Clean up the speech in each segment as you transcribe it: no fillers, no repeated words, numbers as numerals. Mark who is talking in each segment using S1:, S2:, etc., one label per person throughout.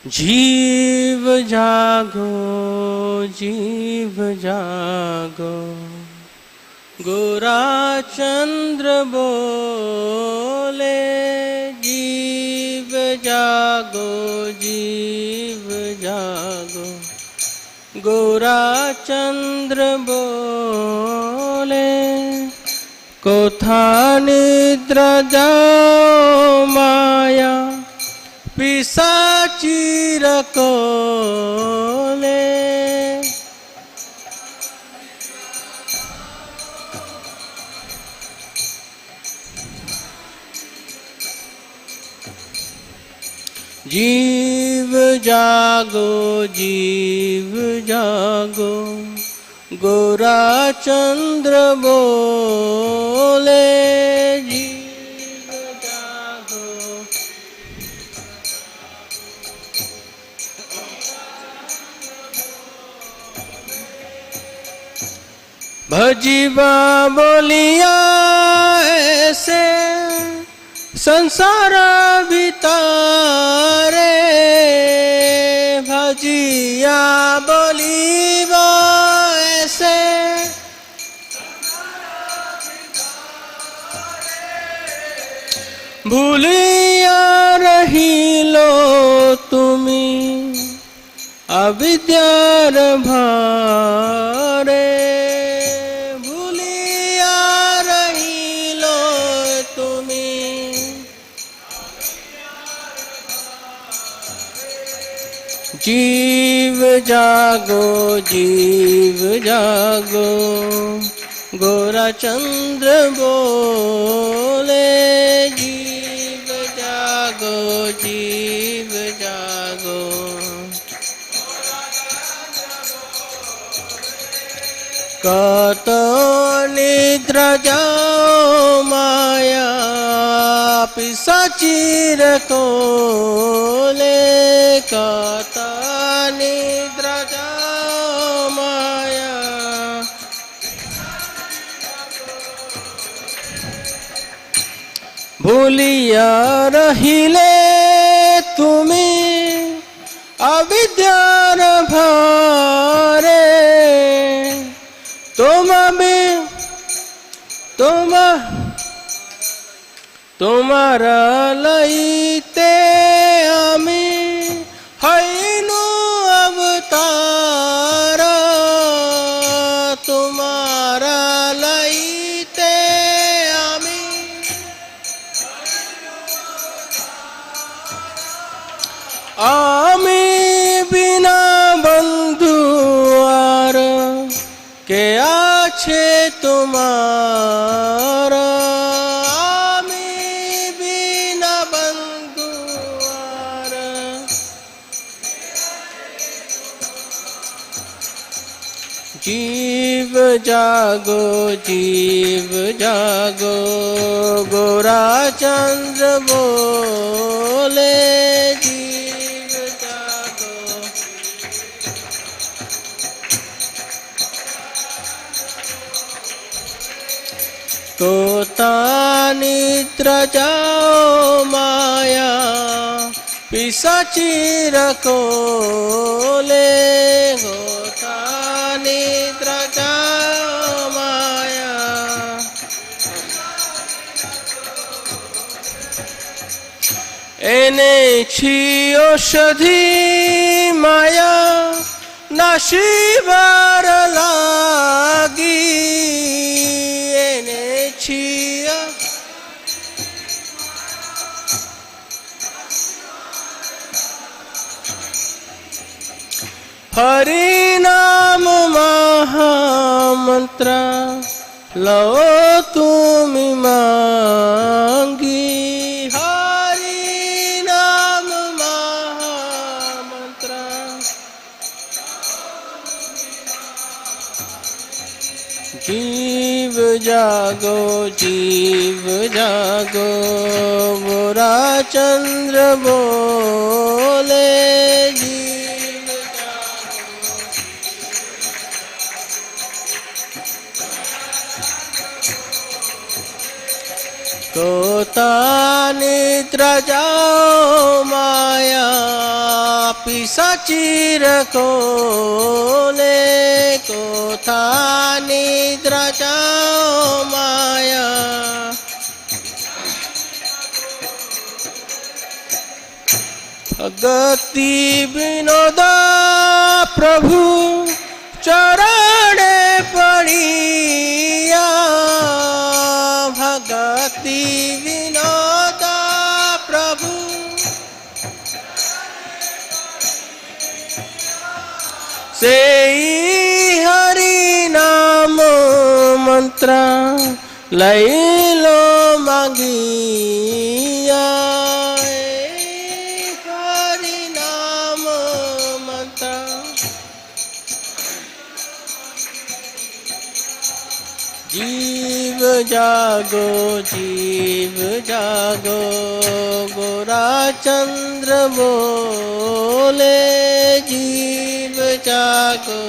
S1: जीव जागो जीव जागो, गोरा चंद्र बोले। जीव जागो जीव जागो, गोरा चंद्र बोले। कोथा निद्रा जाओ माया, पिशाचीर कोले। जीव जागो जीव जागो, गोरा चंद्र बोले। जीव जागो भजीबा बोलिया ऐसे संसार बितारे। भजिया बोलिबा ऐसे भूलिया रहिलो तुमी अविद्यार भारे। भूलिया रहिलो तुमी जीव जागो जीव जागो, गोरा चंद्र बोले। जीव जागो जीव जागो, कत निद्रा जाओ माया, पिशाचीर कोले। कत निद्रा जाओ माया, भूलिया रहिले तुमी अविद्यार भारे। तुम्हारा लईते आमी हईनु अवतार। तुम्हारा लईते आमी आमी बिना बंधु आर के आछे तुम्हारा। जीव जागो जीव जागो, गोरा चंद्र बोले। जीव जागो कोता निद्रा जाओ माया, पिशाचीर कोले। होता निद्रा जाओ माया, এনেছি ঔষধি মায়া, নাশিবার লাগি। এনেছি हरि नाम महामंत्र, लो तुमी मांगी। हरि नाम महामंत्र, जीव जागो जीव जागो, गोरा चंद्र बोले। कोता निद्रा जाओ माया पिशाचीर कोले कोथा निद्रा जाओ माया भक्ति विनोदा प्रभु चरणे पड़िया भक्ति विनोदा प्रभु से हरि नाम मंत्र लैलो मांगिया हरि नाम मंत्र जीव जागो गोरा चंद्र बोले जीव जागो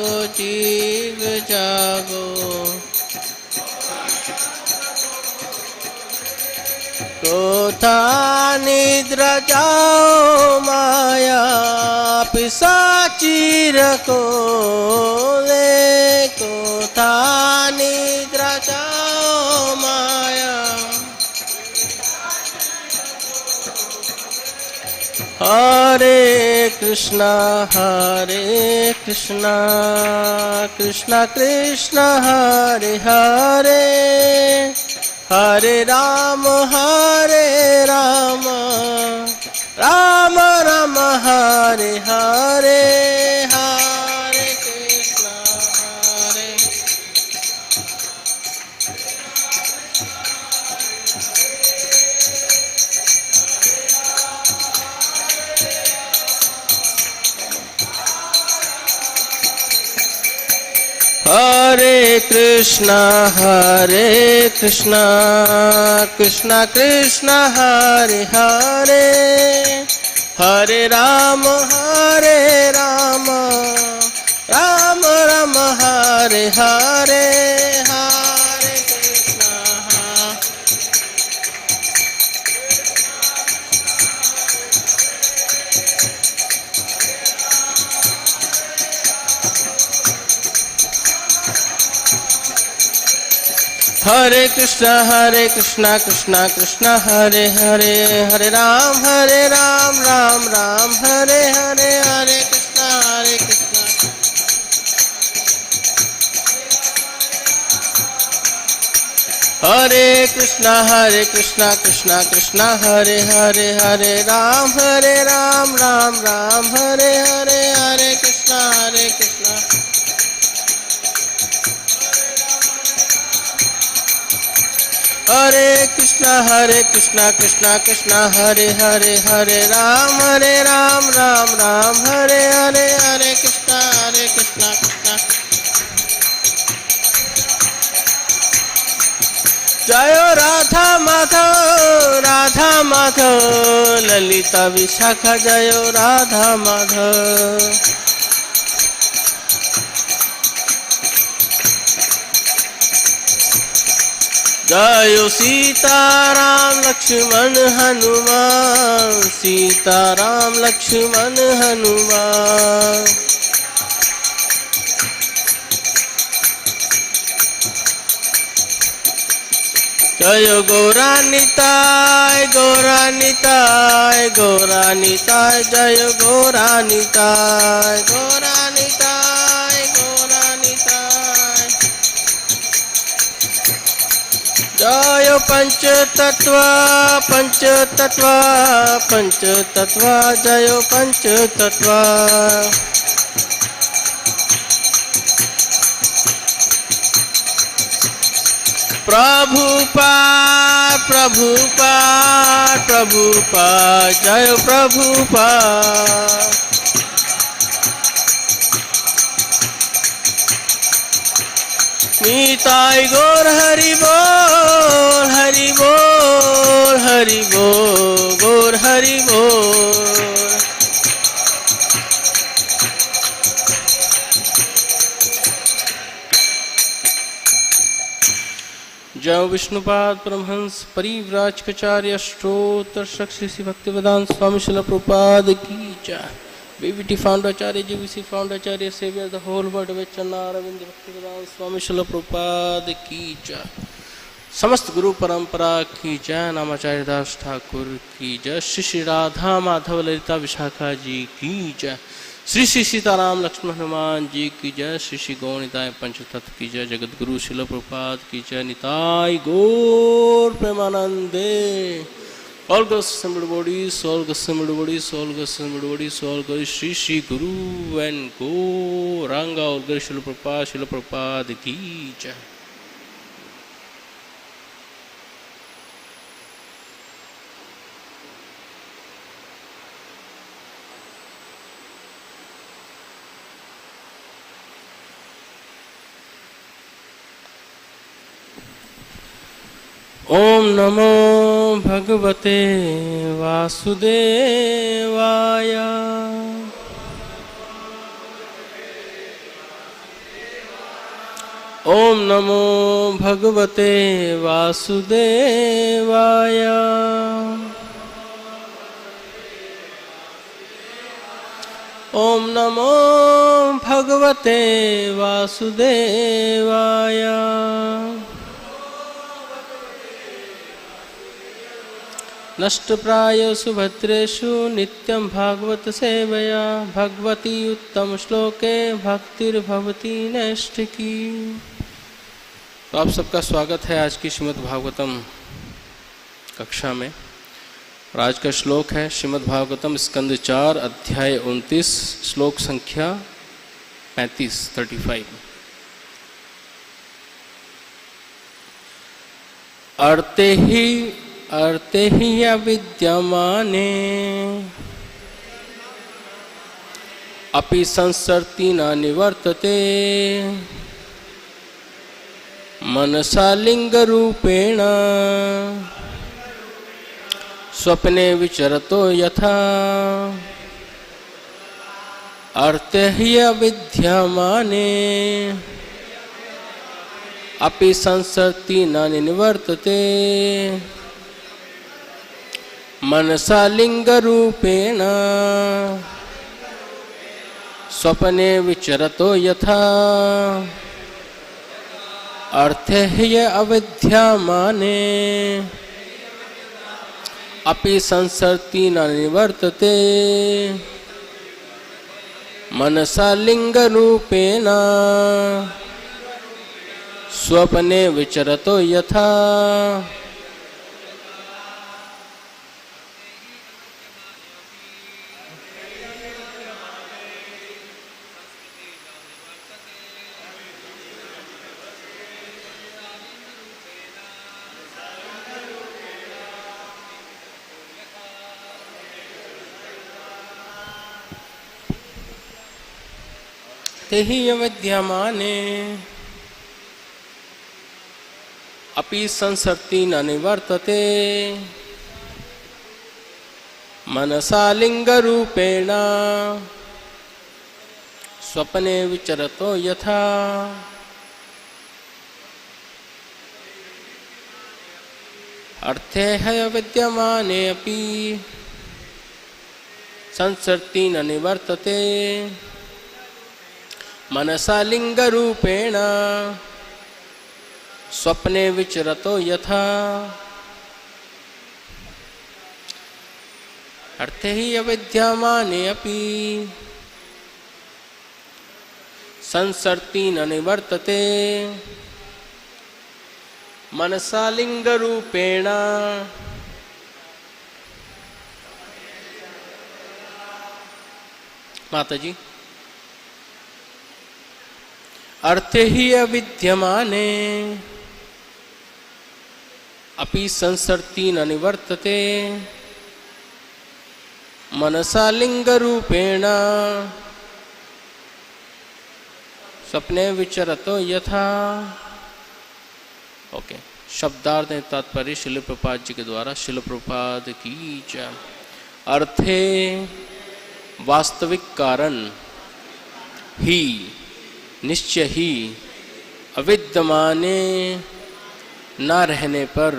S1: कोथा निद्रा जाओ माया पिशाचीर कोले कोथा निद्रा जाओ माया हरे कृष्णा कृष्णा कृष्णा हरे हरे हरे राम राम राम हरे हरे हरे कृष्णा हरे कृष्णा कृष्णा कृष्णा हरे हरे हरे राम राम राम हरे हरे हरे कृष्णा हरे कृष्णा कृष्णा कृष्णा हरे हरे हरे राम राम राम हरे हरे हरे कृष्णा हरे कृष्णा कृष्णा कृष्णा हरे हरे हरे राम राम राम हरे हरे हरे कृष्णा हरे कृष्णा कृष्णा कृष्णा हरे हरे हरे राम राम राम हरे हरे हरे कृष्णा कृष्णा जय राधा माधव ललिता विशाखा जय राधा माधव जय सीताराम लक्ष्मण हनुमान सीताराम लक्ष्मण हनुमान जय गौरानिताय जय गौरानिताय जय पंचतत्व जय पंचतत्व प्रभुपाद जय प्रभुपाद नीताय गौर हरि बोल गौर हरि बोल जय विष्णुपाद परमहंस परिव्राजकाचार्य अष्टोत्तर श्री श्री भक्तिवेदांत स्वामी श्रील प्रभुपाद की जय। बीवीटी फाउंडाचार्य जीवीसी फाउंडाचार्य saviour the whole world with चन्नारविंद भक्तिवेदांत स्वामी श्रील प्रभुपाद की जय। समस्त गुरु परंपरा की जय। नामाचार्य दास ठाकुर की जय। श्री श्री राधा माधव ललिता विशाखा जी की जय। श्री श्री सीताराम लक्ष्मण हनुमान जी की जय। श्री श्री गौणिताय पंचतत्व की जय। जगत गुरु शिल प्रभुपाद की जय। निताय गौर प्रेमानंदे। All God's assembled bodies, all God's assembled bodies, all God's assembled bodies, all God's Shri Shri Guru and Gauranga, all God's Srila Prabhupada की जय। ओम नमो भगवते वासुदेवाय। ओम नमो भगवते वासुदेवाय। ओम नमो भगवते वासुदेवाय। नष्टप्रायसु भद्रेषु नित्यं भागवत सेवया भगवती उत्तम श्लोके भक्तिर्भवती नैष्ठिकी। तो आप सबका स्वागत है आज की श्रीमद् भागवतम कक्षा में। और आज का श्लोक है श्रीमद् भागवतम स्कंद 4 अध्याय 29 श्लोक संख्या 35। अर्ते ही अविद्यमाने अपि संसर्ति न निवर्तते मनसा लिंगरूपेण स्वप्ने विचरतो यथा। अर्ते ही अविद्यमाने अपि संसर्ति न निवर्तते मनसा लिंगरूपेण स्वप्ने विचरतो यथा। अर्थे ह्य अविद्यमाने अपि संसर्ति न निवर्तते मनसा लिंगरूपेण स्वप्ने विचरतो यथा। तेहि अविद्यमाने अपि संसर्ति न निवर्तते मनसा लिंगरूपेण स्वप्ने विचरतो यथा। अर्थे है अविद्यमाने अपि संसर्ति न निवर्तते मनसा लिंगरूपेण स्वप्ने विचरतो यथा। अर्थे ही अविद्यमाने अपि संसर्ति न निवर्तते मनसा लिंगरूपेण। माता जी, अर्थे ही अविद्यमाने अपि संसर्ति न निवर्तते मनसा लिंगरूपेण स्वप्ने विचरतो यथा। ओके, शब्दार्थ तात्पर्य शिल प्रभुपाद जी के द्वारा। शिल प्रभुपाद की जय। अर्थे वास्तविक कारण ही निश्चय ही अविद्यमाने न रहने पर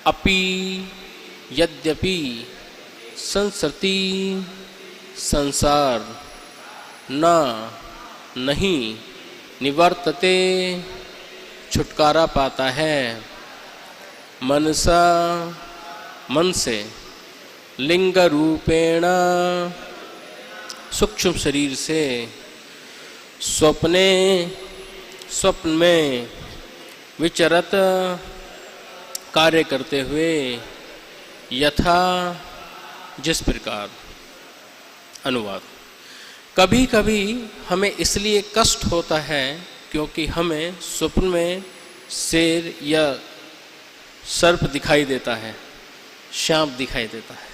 S1: अपि यद्यपि संसरति संसार न नहीं निवर्तते छुटकारा पाता है मनसा मन से लिंग रूपेण सूक्ष्म शरीर से स्वप्न में विचरत कार्य करते हुए यथा जिस प्रकार। अनुवाद। कभी कभी हमें इसलिए कष्ट होता है क्योंकि हमें स्वप्न में शेर या सर्प दिखाई देता है, सांप दिखाई देता है,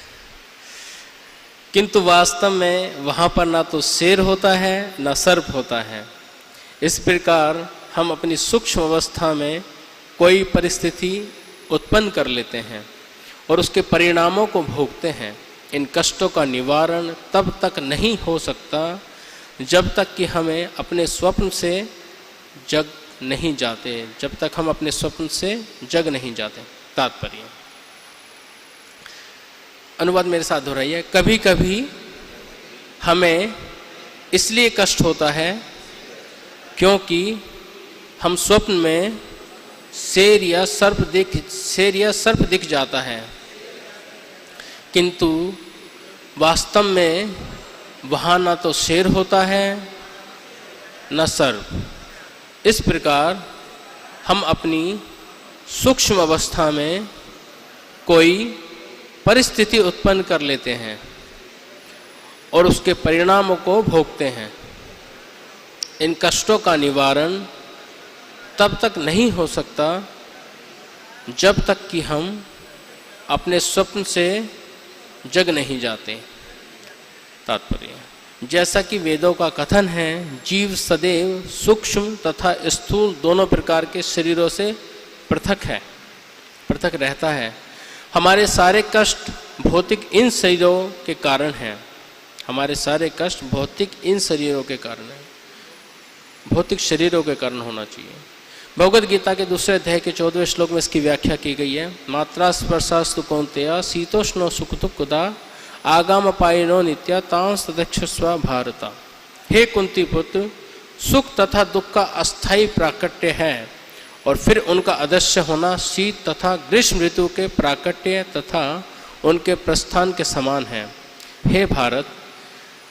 S1: किंतु वास्तव में वहाँ पर ना तो शेर होता है ना सर्प होता है। इस प्रकार हम अपनी सूक्ष्म अवस्था में कोई परिस्थिति उत्पन्न कर लेते हैं और उसके परिणामों को भोगते हैं। इन कष्टों का निवारण तब तक नहीं हो सकता जब तक कि हमें अपने स्वप्न से जग नहीं जाते, जब तक हम अपने स्वप्न से जग नहीं जाते। तात्पर्य। अनुवाद मेरे साथ दोहराइए। कभी कभी हमें इसलिए कष्ट होता है क्योंकि हम स्वप्न में शेर या सर्प दिख जाता है, किंतु वास्तव में वहाँ ना तो शेर होता है न सर्प। इस प्रकार हम अपनी सूक्ष्म अवस्था में कोई परिस्थिति उत्पन्न कर लेते हैं और उसके परिणामों को भोगते हैं। इन कष्टों का निवारण तब तक नहीं हो सकता जब तक कि हम अपने स्वप्न से जग नहीं जाते। तात्पर्य। जैसा कि वेदों का कथन है, जीव सदैव सूक्ष्म तथा स्थूल दोनों प्रकार के शरीरों से पृथक रहता है। हमारे सारे कष्ट भौतिक इन शरीरों के कारण हैं। हमारे सारे कष्ट भौतिक इन शरीरों के कारण हैं, भौतिक शरीरों के कारण होना चाहिए। भगवद गीता के दूसरे अध्याय के 14वें श्लोक में इसकी व्याख्या की गई है। मात्रा स्पर्शास्तु कौन्तेय शीतोष्णो सुख दुःखदा आगाम पायनो नित्या तांस तदक्षस्व भारत। हे कुंती पुत्र, सुख तथा दुख का अस्थायी प्राकट्य है और फिर उनका अदृश्य होना शीत तथा ग्रीष्म ऋतु के प्राकट्य तथा उनके प्रस्थान के समान है। हे भारत,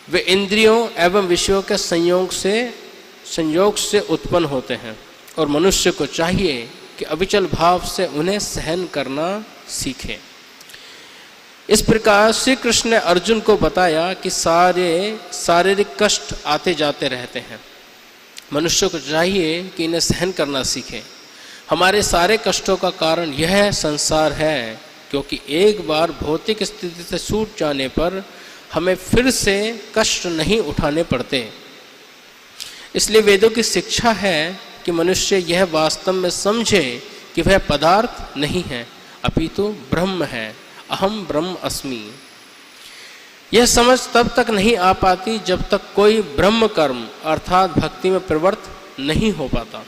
S1: वे इंद्रियों एवं विषयों के संयोग से उत्पन्न होते हैं और मनुष्य को चाहिए कि अविचल भाव से उन्हें सहन करना सीखे। इस प्रकार श्री कृष्ण ने अर्जुन को बताया कि सारे शारीरिक कष्ट आते जाते रहते हैं। मनुष्य को चाहिए कि इन्हें सहन करना सीखे। हमारे सारे कष्टों का कारण यह संसार है, क्योंकि एक बार भौतिक स्थिति से छूट जाने पर हमें फिर से कष्ट नहीं उठाने पड़ते। इसलिए वेदों की शिक्षा है कि मनुष्य यह वास्तव में समझे कि वह पदार्थ नहीं है अपितु ब्रह्म है। अहम ब्रह्म अस्मि। यह समझ तब तक नहीं आ पाती जब तक कोई ब्रह्म कर्म अर्थात भक्ति में प्रवृत्त नहीं हो पाता।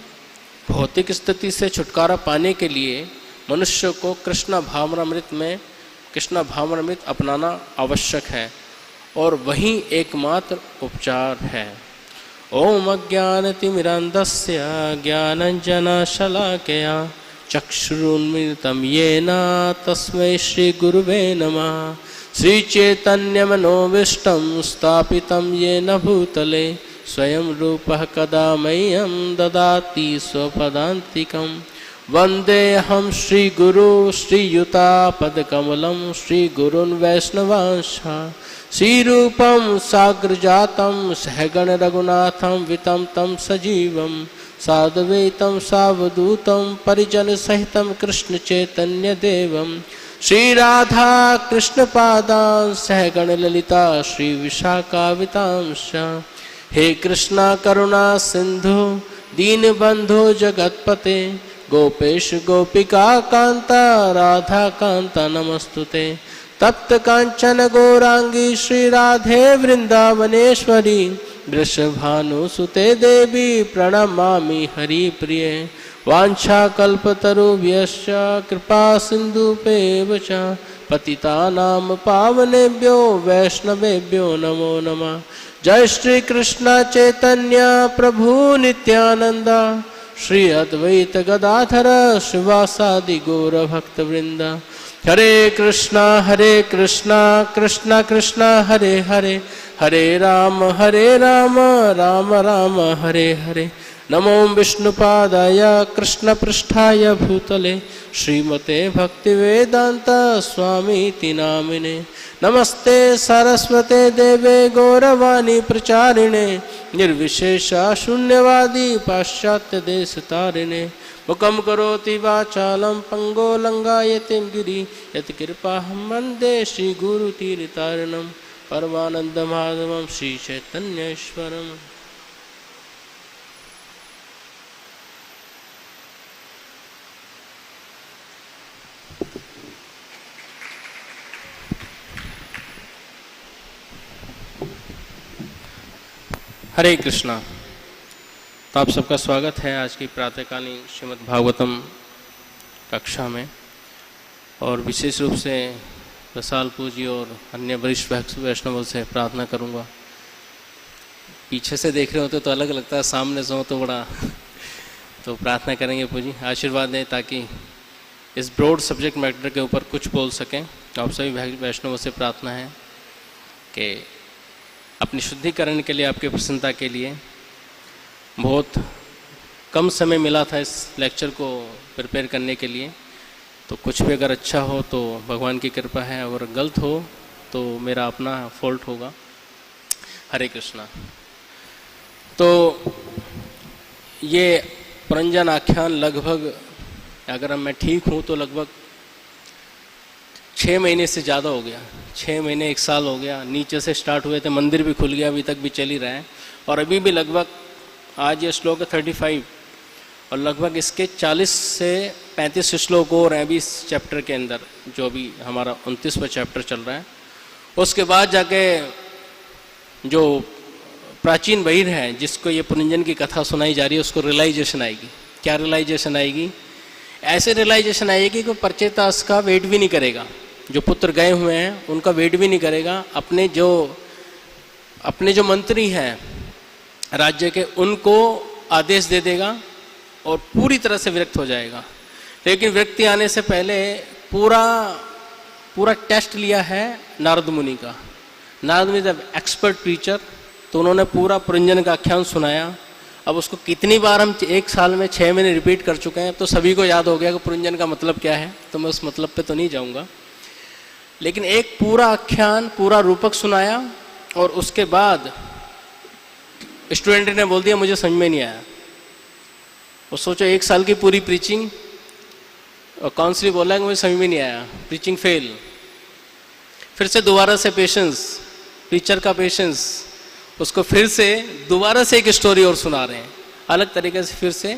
S1: भौतिक स्थिति से छुटकारा पाने के लिए मनुष्य को कृष्ण भावनामृत अपनाना आवश्यक है और वही एकमात्र उपचार है। ओम अज्ञानतिमिरान्धस्य ज्ञानाञ्जनशलाकया चक्षुरुन्मिलितं येन तस्मै श्रीगुरुवे नमः। श्रीचैतन्यमनोभीष्टं स्थापितं येन भूतले स्वयं रूपः कदा मह्यं ददाति स्वपदान्तिकं। वन्देऽहं श्रीगुरु श्रीयुतापदकमलं श्रीगुरुन् वैष्णवांश श्रीरूपं साग्रजातं सहगण रघुनाथं वितं तं सजीवं साद्वैतं सावधूतं परिजनसहितं कृष्णचैतन्यदेवं श्रीराधा कृष्णपादान् सहगण ललिता श्रीविशाखावितांश। हे कृष्णा करुणा सिंधु दीनबंधु जगतपते गोपेश गोपिका कांता राधा कांता नमस्तुते। तप्त कांचन गौरांगी श्री राधे वृंदावनेश्वरी वृषभानुसुते देवी प्रणमामि हरिप्रिये। वाञ्छाकल्पतरुभ्यश्च कृपा सिन्धुभ्येव च पतितानां पावनेभ्यो वैष्णवेभ्यो नमो नमः। जय श्री कृष्ण चैतन्य प्रभु नित्यानंद श्री अद्वैत गदाधर श्रीवासादि गौर भक्त वृंद। हरे कृष्णा कृष्णा कृष्णा हरे हरे, हरे राम राम राम हरे हरे। नमो विष्णुपादाय कृष्ण पृष्ठाय भूतले श्रीमते भक्तिवेदांत स्वामीति नामिने। नमस्ते सरस्वते देवे गौरवाणी प्रचारिणे निर्विशेष शून्यवादी पाश्चात्य देश तारिणे। मुखम करोति वाचालं पंगो लंगायतिं गिरि यत्कृपाहं वन्दे श्री गुरुतीर्थारिणं परमानंद माधवं श्री चैतन्येश्वरम्। हरे कृष्णा। तो आप सबका स्वागत है आज की प्रातःकालीन श्रीमद् भागवतम कक्षा में। और विशेष रूप से रसालपू जी और अन्य वरिष्ठ वैष्णवों से प्रार्थना करूंगा। पीछे से देख रहे होते तो अलग लगता है, सामने से हो तो बड़ा तो प्रार्थना करेंगे पूजी आशीर्वाद दें ताकि इस ब्रॉड सब्जेक्ट मैटर के ऊपर कुछ बोल सकें। तो आप सभी वैष्णवों से प्रार्थना है कि अपनी शुद्धिकरण के लिए, आपकी प्रसन्नता के लिए, बहुत कम समय मिला था इस लेक्चर को प्रिपेयर करने के लिए। तो कुछ भी अगर अच्छा हो तो भगवान की कृपा है, अगर गलत हो तो मेरा अपना फॉल्ट होगा। हरे कृष्णा। तो ये पुरंजन आख्यान लगभग, अगर मैं ठीक हूँ तो लगभग 6 महीने से ज़्यादा हो गया, 6 महीने 1 साल हो गया। नीचे से स्टार्ट हुए थे, मंदिर भी खुल गया, अभी तक भी चल ही रहा है। और अभी भी लगभग आज ये श्लोक है 35 और लगभग इसके 40 से 35 श्लोक और हैं अभी इस चैप्टर के अंदर, जो अभी हमारा 29वां चैप्टर चल रहा है। उसके बाद जाके जो प्राचीन बहिर है जिसको ये पुरंजन की कथा सुनाई जा रही है उसको रियलाइजेशन आएगी। क्या रियलाइजेशन आएगी? ऐसे रियलाइजेशन आएगी कि परचेतास का वेट भी नहीं करेगा, जो पुत्र गए हुए हैं उनका वेट भी नहीं करेगा, अपने जो मंत्री हैं राज्य के उनको आदेश दे देगा और पूरी तरह से विरक्त हो जाएगा। लेकिन विरक्ति आने से पहले पूरा टेस्ट लिया है नारद मुनि का। नारद मुनि जब एक्सपर्ट प्रीचर, तो उन्होंने पूरा पुरंजन का आख्यान सुनाया। अब उसको कितनी बार हम 1 साल में 6 महीने रिपीट कर चुके हैं, तो सभी को याद हो गया कि पुरंजन का मतलब क्या है। तो मैं उस मतलब पे तो नहीं जाऊंगा, लेकिन एक पूरा आख्यान, पूरा रूपक सुनाया और उसके बाद स्टूडेंट ने बोल दिया मुझे समझ में नहीं आया। वो सोचो 1 साल की पूरी प्रीचिंग और काउंसलिंग बोला कि मुझे समझ में नहीं आया, प्रीचिंग फेल। फिर से दोबारा से पेशेंस, प्रीचर का पेशेंस, उसको फिर से दोबारा से एक स्टोरी और सुना रहे हैं अलग तरीके से फिर से,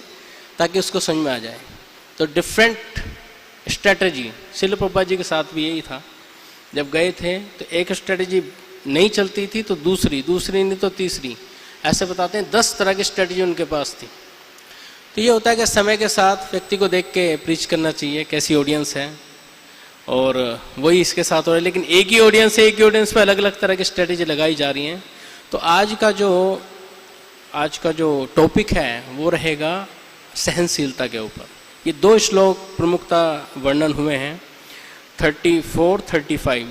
S1: ताकि उसको समझ में आ जाए। तो डिफरेंट स्ट्रेटजी श्रील प्रभुपाद जी के साथ भी यही था। जब गए थे तो एक स्ट्रेटजी नहीं चलती थी तो दूसरी नहीं तो तीसरी, ऐसे बताते हैं 10 तरह की स्ट्रेटजी उनके पास थी। तो ये होता है कि समय के साथ व्यक्ति को देख के प्रीच करना चाहिए, कैसी ऑडियंस है, और वही इसके साथ हो रहा है। लेकिन एक ही ऑडियंस पे अलग अलग तरह की स्ट्रेटजी लगाई जा रही हैं। तो आज का जो टॉपिक है वो रहेगा सहनशीलता के ऊपर। ये 2 श्लोक प्रमुखता वर्णन हुए हैं 34, 35।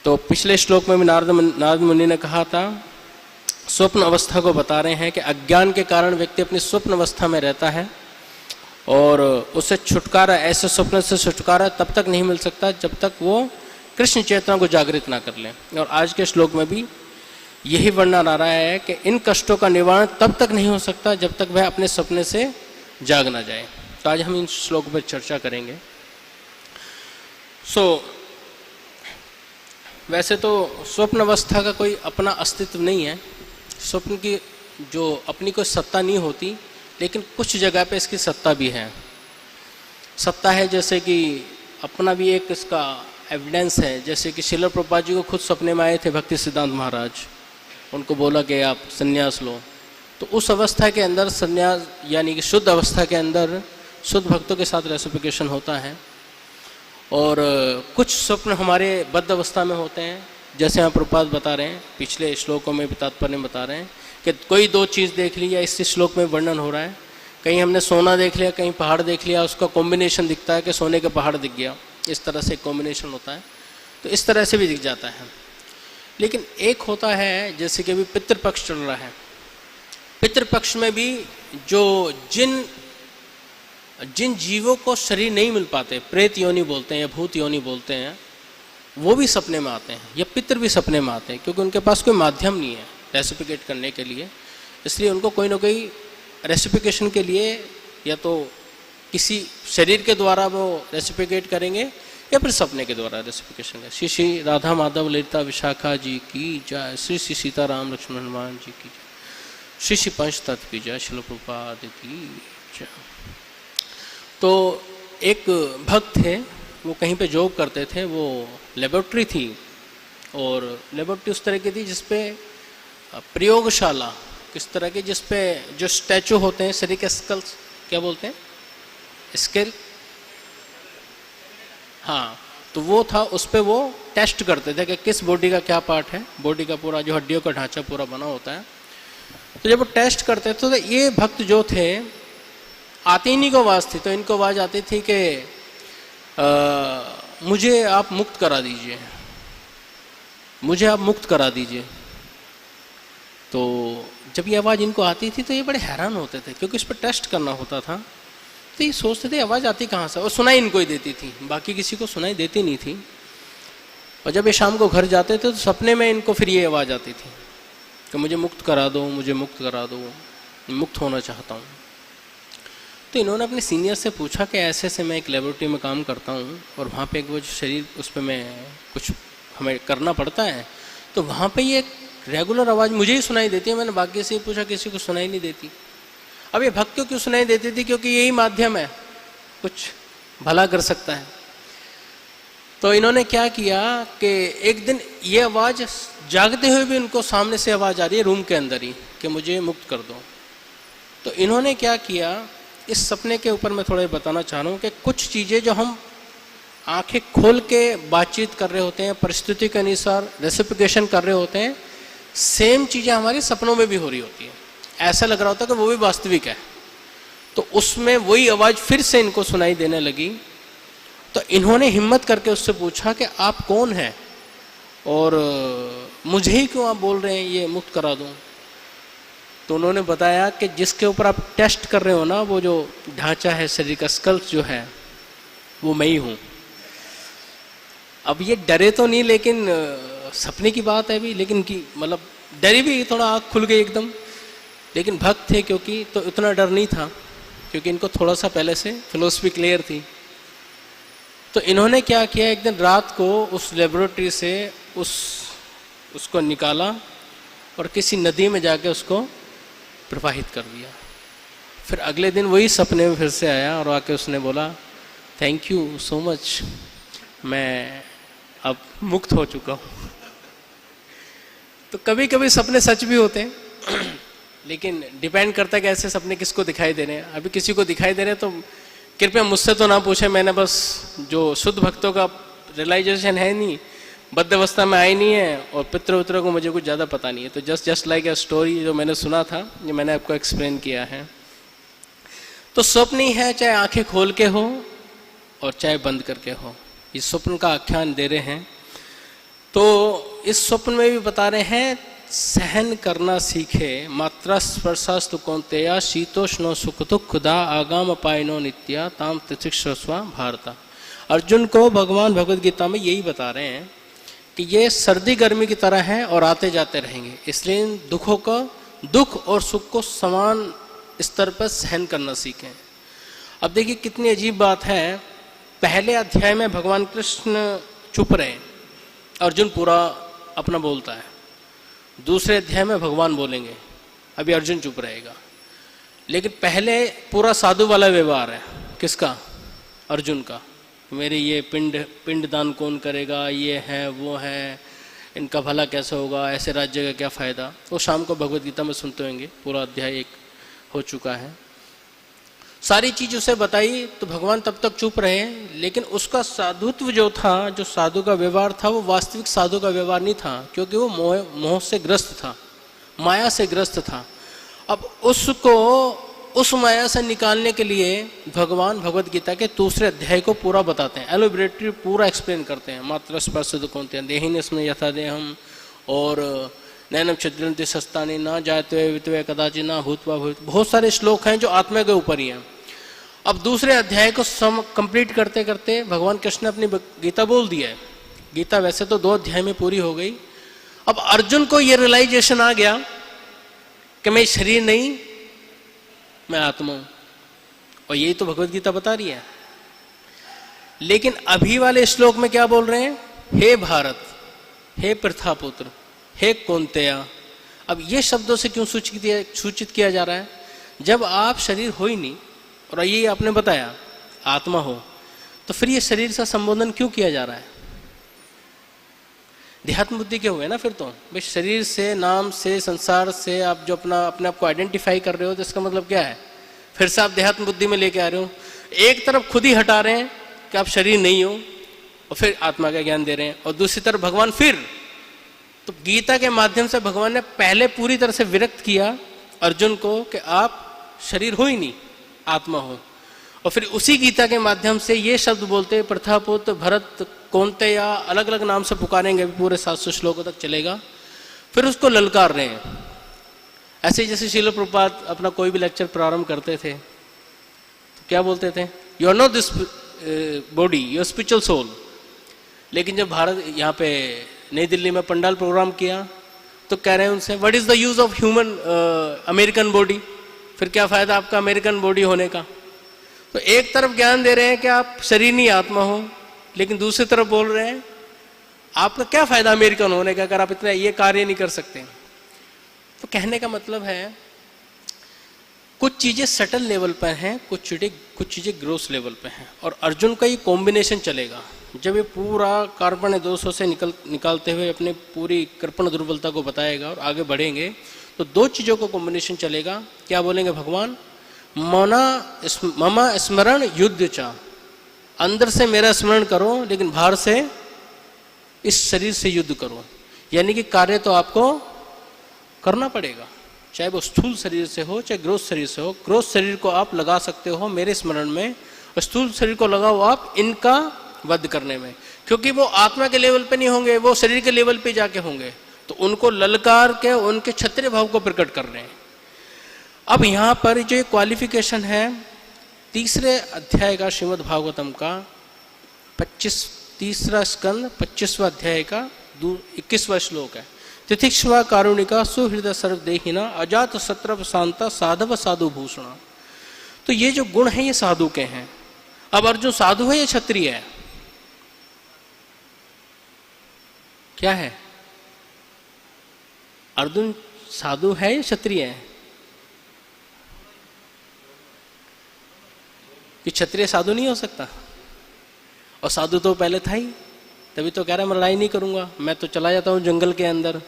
S1: तो पिछले श्लोक में भी नारद मुनि ने कहा था, स्वप्न अवस्था को बता रहे हैं कि अज्ञान के कारण व्यक्ति अपनी स्वप्न अवस्था में रहता है और उससे छुटकारा, ऐसे स्वप्न से छुटकारा तब तक नहीं मिल सकता जब तक वो कृष्ण चेतना को जागृत ना कर ले। और आज के श्लोक में भी यही वर्णन आ रहा है कि इन कष्टों का निवारण तब तक नहीं हो सकता जब तक वह अपने सपने से जाग ना जाए। तो आज हम इन श्लोक पर चर्चा करेंगे। वैसे तो स्वप्न अवस्था का कोई अपना अस्तित्व नहीं है, स्वप्न की जो अपनी कोई सत्ता नहीं होती, लेकिन कुछ जगह पे इसकी सत्ता भी है। सत्ता है जैसे कि अपना भी एक इसका एविडेंस है, जैसे कि श्रील प्रभुपाद जी को खुद सपने में आए थे भक्ति सिद्धांत महाराज, उनको बोला कि आप संन्यास लो, तो उस अवस्था के अंदर संन्यास यानी कि शुद्ध अवस्था के अंदर शुद्ध भक्तों के साथ रेसिपिकेशन होता है। और कुछ स्वप्न हमारे बद्ध अवस्था में होते हैं, जैसे यहाँ प्रभुपाद बता रहे हैं, पिछले श्लोकों में भी तात्पर्य में बता रहे हैं कि कोई दो चीज़ देख ली, या इस श्लोक में वर्णन हो रहा है, कहीं हमने सोना देख लिया, कहीं पहाड़ देख लिया, उसका कॉम्बिनेशन दिखता है कि सोने के पहाड़ दिख गया, इस तरह से कॉम्बिनेशन होता है, तो इस तरह से भी दिख जाता है। लेकिन एक होता है जैसे कि अभी पितृपक्ष चल रहा है, पितृपक्ष में भी जो जिन जीवों को शरीर नहीं मिल पाते, प्रेत योनि बोलते हैं या भूत योनि बोलते हैं, वो भी सपने में आते हैं, या पितृ भी सपने में आते हैं, क्योंकि उनके पास कोई माध्यम नहीं है रेसिपिकेट करने के लिए, इसलिए उनको कोई ना कोई रेसिपिकेशन के लिए या तो किसी शरीर के द्वारा वो रेसिपिकेट करेंगे या फिर सपने के द्वारा रेसिपिकेशन करेंगे। श्री श्री राधा माधव ललिता विशाखा जी की जय, श्री श्री सीताराम लक्ष्मण हनुमान जी की जय, श्री श्री पंच तत्व की जय, श्रील प्रभुपाद की जय। तो एक भक्त थे, वो कहीं पे जॉब करते थे, वो लेबोरेटरी थी, और लेबोरेटरी उस तरह की थी जिसपे प्रयोगशाला किस तरह की, जिसपे जो स्टैचू होते हैं शरीर के स्कल्स, क्या बोलते हैं, स्केल, हाँ, तो वो था, उस पर वो टेस्ट करते थे कि किस बॉडी का क्या पार्ट है, बॉडी का पूरा जो हड्डियों का ढांचा पूरा बना होता है। तो जब वो टेस्ट करते थे तो ये भक्त जो थे, आती इन्हीं को आवाज़ थी, तो इनको आवाज़ आती थी कि मुझे आप मुक्त करा दीजिए, मुझे आप मुक्त करा दीजिए। तो जब ये आवाज़ इनको आती थी तो ये बड़े हैरान होते थे, क्योंकि इस पर टेस्ट करना होता था, तो ये सोचते थे आवाज़ आती कहाँ से, और सुनाई इनको ही देती थी, बाकी किसी को सुनाई देती नहीं थी। और जब ये शाम को घर जाते थे तो सपने में इनको फिर ये आवाज़ आती थी कि मुझे मुक्त करा दो, मुझे मुक्त करा दो, मुक्त होना चाहता हूँ। तो इन्होंने अपने सीनियर से पूछा कि ऐसे ऐसे मैं एक लेबोरेटरी में काम करता हूँ, और वहाँ पे एक वो शरीर, उस पर मैं कुछ हमें करना पड़ता है, तो वहाँ पे ये रेगुलर आवाज़ मुझे ही सुनाई देती है। मैंने बाकी से पूछा, किसी को सुनाई नहीं देती। अब ये भक्त क्यों सुनाई देती थी, क्योंकि यही माध्यम है, कुछ भला कर सकता है। तो इन्होंने क्या किया कि एक दिन ये आवाज़ जागते हुए भी उनको सामने से आवाज़ आ रही है रूम के अंदर ही कि मुझे मुक्त कर दो। तो इन्होंने क्या किया, इस सपने के ऊपर मैं थोड़ा बताना चाह रहा हूँ कि कुछ चीज़ें जो हम आंखें खोल के बातचीत कर रहे होते हैं, परिस्थिति के अनुसार रेसिपिकेशन कर रहे होते हैं, सेम चीज़ें हमारी सपनों में भी हो रही होती है। ऐसा लग रहा होता है कि वो भी वास्तविक है। तो उसमें वही आवाज़ फिर से इनको सुनाई देने लगी। तो इन्होंने हिम्मत करके उससे पूछा कि आप कौन हैं और मुझे ही क्यों आप बोल रहे हैं ये मुक्त करा दूं। तो उन्होंने बताया कि जिसके ऊपर आप टेस्ट कर रहे हो ना, वो जो ढांचा है शरीर का, स्कल्स जो है, वो मैं ही हूँ। अब ये डरे तो नहीं, लेकिन सपने की बात है भी, लेकिन की मतलब डरी भी, थोड़ा आँख खुल गई एकदम। लेकिन भक्त थे क्योंकि, तो इतना डर नहीं था, क्योंकि इनको थोड़ा सा पहले से फिलोसफी क्लियर थी। तो इन्होंने क्या किया, एक दिन रात को उस लेबोरेटरी से उसको निकाला और किसी नदी में जाके उसको प्रवाहित कर दिया। फिर अगले दिन वही सपने में फिर से आया और आके उसने बोला, थैंक यू सो मच, मैं अब मुक्त हो चुका हूँ। तो कभी कभी सपने सच भी होते हैं, लेकिन डिपेंड करता है कि ऐसे सपने किसको दिखाई दे रहे हैं। अभी किसी को दिखाई दे रहे हैं तो कृपया मुझसे तो ना पूछे, मैंने बस जो शुद्ध भक्तों का रियलाइजेशन है नहीं, बद्ध अवस्था में आई नहीं है, और पितृ उत्र को मुझे कुछ ज़्यादा पता नहीं है। तो जस्ट लाइक ए स्टोरी जो मैंने सुना था, ये मैंने आपको एक्सप्लेन किया है। तो स्वप्न ही है, चाहे आंखें खोल के हो और चाहे बंद करके हो, इस स्वप्न का आख्यान दे रहे हैं। तो इस स्वप्न में भी बता रहे हैं, सहन करना सीखे, मात्रा स्पर्शास्तु कौन्तेया, शीतोष्णो सुख दुख दा आगाम पायनो नित्या ताम तितिक्षस्वा भारता। अर्जुन को भगवान भगवद गीता में यही बता रहे हैं कि ये सर्दी गर्मी की तरह है और आते जाते रहेंगे, इसलिए इन दुखों का, दुख और सुख को समान स्तर पर सहन करना सीखें। अब देखिए कितनी अजीब बात है, पहले अध्याय में भगवान कृष्ण चुप रहे, अर्जुन पूरा अपना बोलता है। दूसरे अध्याय में भगवान बोलेंगे, अभी अर्जुन चुप रहेगा। लेकिन पहले पूरा साधु वाला व्यवहार है, किसका, अर्जुन का। मेरे ये पिंड दान कौन करेगा, ये है वो है, इनका भला कैसे होगा, ऐसे राज्य का क्या फ़ायदा, वो शाम को भगवद गीता में सुनते होंगे। पूरा अध्याय 1 हो चुका है। सारी चीज़ उसे बताई तो भगवान तब तक चुप रहे, लेकिन उसका साधुत्व जो था, जो साधु का व्यवहार था, वो वास्तविक साधु का व्यवहार नहीं था, क्योंकि वो मोह से ग्रस्त था, माया से ग्रस्त था। अब उसको उस माया से निकालने के लिए भगवान भगवद गीता के दूसरे अध्याय को पूरा बताते हैं, एलोबरेटरी पूरा एक्सप्लेन करते हैं। मात्र स्पर्श कौन्तेय देहिनस्मै यथा देहम और नैनम छिद्यन्ते शस्त्राणि न जायते वित्वे कदाचित् न भूत्वा भविष्यति। बहुत सारे श्लोक हैं जो आत्मा के ऊपर ही हैं। अब दूसरे अध्याय को कंप्लीट करते करते भगवान कृष्ण ने अपनी गीता बोल दिया है। गीता वैसे तो 2 अध्याय में पूरी हो गई। अब अर्जुन को ये रियलाइजेशन आ गया कि मैं शरीर नहीं, मैं आत्मा हूं, और यही तो भगवद गीता बता रही है। लेकिन अभी वाले श्लोक में क्या बोल रहे हैं? हे भारत, हे प्रथापुत्र, हे कौन्तेय। अब ये शब्दों से क्यों सूचित किया जा रहा है? जब आप शरीर हो ही नहीं और ये आपने बताया आत्मा हो, तो फिर ये शरीर से संबोधन क्यों किया जा रहा है? देहात्म बुद्धि के हुए ना फिर तो भाई, शरीर से, नाम से, संसार से आप जो अपने आप को आइडेंटिफाई कर रहे हो, तो इसका मतलब क्या है? फिर से आप देहात्म बुद्धि में लेके आ रहे हो। एक तरफ खुद ही हटा रहे हैं कि आप शरीर नहीं हो, और फिर आत्मा का ज्ञान दे रहे हैं, और दूसरी तरफ भगवान फिर, तो गीता के माध्यम से भगवान ने पहले पूरी तरह से विरक्त किया अर्जुन को कि आप शरीर हो ही नहीं, आत्मा हो, और फिर उसी गीता के माध्यम से ये शब्द बोलते प्रथापुत्र, भरत, कौन्तेय, अलग अलग नाम से पुकारेंगे, पूरे 700 श्लोकों तक चलेगा। फिर उसको ललकार रहे हैं। ऐसे जैसे श्रील प्रभुपाद अपना कोई भी लेक्चर प्रारंभ करते थे तो क्या बोलते थे? You are not this body, you are spiritual soul. लेकिन जब भारत यहाँ पे नई दिल्ली में पंडाल प्रोग्राम किया तो कह रहे हैं उनसे, what is the use of human American body? फिर क्या फायदा आपका अमेरिकन बॉडी होने का? तो एक तरफ ज्ञान दे रहे हैं कि आप शरीर नहीं आत्मा हो, लेकिन दूसरी तरफ बोल रहे हैं आपका क्या फायदा अमेरिकन होने का अगर आप इतना ये कार्य नहीं कर सकते। तो कहने का मतलब है कुछ चीजें सटल लेवल पर हैं, कुछ चीजें ग्रोस लेवल पर हैं, और अर्जुन का ये कॉम्बिनेशन चलेगा। जब ये पूरा कार्पण्य दोषों से निकालते हुए अपने पूरी कृपण दुर्बलता को बताएगा और आगे बढ़ेंगे, तो 2 चीजों का कॉम्बिनेशन चलेगा। क्या बोलेंगे भगवान? ममा स्मरण युद्ध चा, अंदर से मेरा स्मरण करो, लेकिन बाहर से इस शरीर से युद्ध करो। यानी कि कार्य तो आपको करना पड़ेगा, चाहे वो स्थूल शरीर से हो, चाहे ग्रोथ शरीर से हो। ग्रोथ शरीर को आप लगा सकते हो मेरे स्मरण में, और स्थूल शरीर को लगाओ आप इनका वध करने में, क्योंकि वो आत्मा के लेवल पे नहीं होंगे, वो शरीर के लेवल पे जाके होंगे। तो उनको ललकार के उनके क्षत्रिय भाव को प्रकट कर रहे हैं। अब यहाँ पर जो क्वालिफिकेशन है 3रे अध्याय का श्रीमद् भागवतम का 3रा स्कंद 25वां अध्याय का 21वां श्लोक है। तिथिक्ष्वा कारुणिका सुहृदय सर्वदेहिना अजात सत्रव शांता साधव साधु भूषणा। तो ये जो गुण है ये साधु के हैं। अब अर्जुन साधु है या क्षत्रिय है? क्या है? अर्जुन साधु है या क्षत्रिय है? कि क्षत्रिय साधु नहीं हो सकता? और साधु तो पहले था ही, तभी तो कह रहा मैं लड़ाई नहीं करूंगा, मैं तो चला जाता हूं जंगल के अंदर,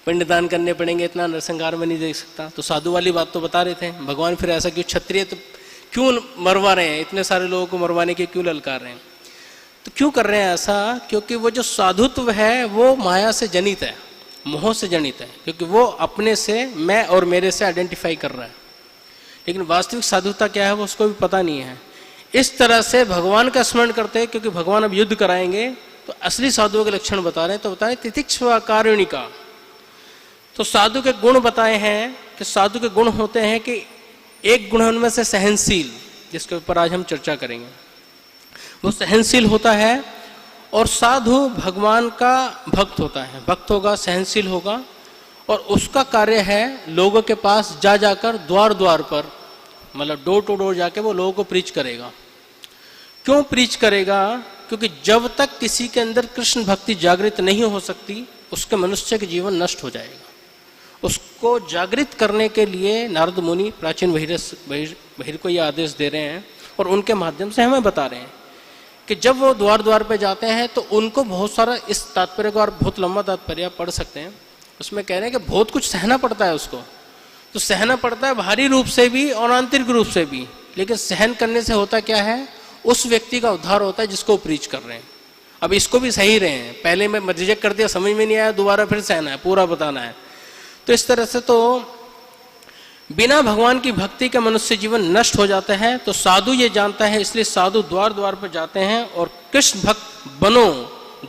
S1: पिंडदान करने पड़ेंगे, इतना नरसंहार में नहीं देख सकता। तो साधु वाली बात तो बता रहे थे भगवान। फिर ऐसा क्यों? क्षत्रिय तो क्यों मरवा रहे हैं? इतने सारे लोगों को मरवाने के क्यों ललकार रहे हैं? तो क्यों कर रहे हैं ऐसा? क्योंकि वो जो साधुत्व है वो माया से जनित है, मोह से जनित है, क्योंकि वो अपने से, मैं और मेरे से आइडेंटिफाई कर रहा है। लेकिन वास्तविक साधुता क्या है वो उसको भी पता नहीं है। इस तरह से भगवान का स्मरण करते हैं, क्योंकि भगवान अब युद्ध कराएंगे तो असली साधुओं के लक्षण बता रहे हैं। तो बताए तितिक्ष्वा कारुणिका। तो साधु के गुण बताए हैं कि साधु के गुण होते हैं कि एक गुण उनमें से सहनशील, जिसके ऊपर आज हम चर्चा करेंगे। वो सहनशील होता है, और साधु भगवान का भक्त होता है। भक्त होगा, सहनशील होगा, और उसका कार्य है लोगों के पास जा जाकर द्वार द्वार पर, मतलब डोर टू डोर जाके वो लोगों को प्रीच करेगा। क्यों प्रीच करेगा? क्योंकि जब तक किसी के अंदर कृष्ण भक्ति जागृत नहीं हो सकती, उसके मनुष्य के जीवन नष्ट हो जाएगा। उसको जागृत करने के लिए नारद मुनि प्राचीन बहिर को यह आदेश दे रहे हैं, और उनके माध्यम से हमें बता रहे हैं कि जब वो द्वार द्वार पे जाते हैं तो उनको बहुत सारा, इस तात्पर्य को और बहुत लंबा तात्पर्य आप पढ़ सकते हैं, उसमें कह रहे हैं कि बहुत कुछ सहना पड़ता है उसको। तो सहना पड़ता है बाहरी रूप से भी और आंतरिक रूप से भी, लेकिन सहन करने से होता क्या है, उस व्यक्ति का उद्धार होता है जिसको प्रीच कर रहे हैं। अब इसको भी सही रहे हैं, पहले मैं रिजेक्ट कर दिया, समझ में नहीं आया, दोबारा फिर सहना है, पूरा बताना है। तो इस तरह से तो बिना भगवान की भक्ति का मनुष्य जीवन नष्ट हो जाता है। तो साधु ये जानता है, इसलिए साधु द्वार द्वार पर जाते हैं और कृष्ण भक्त बनो,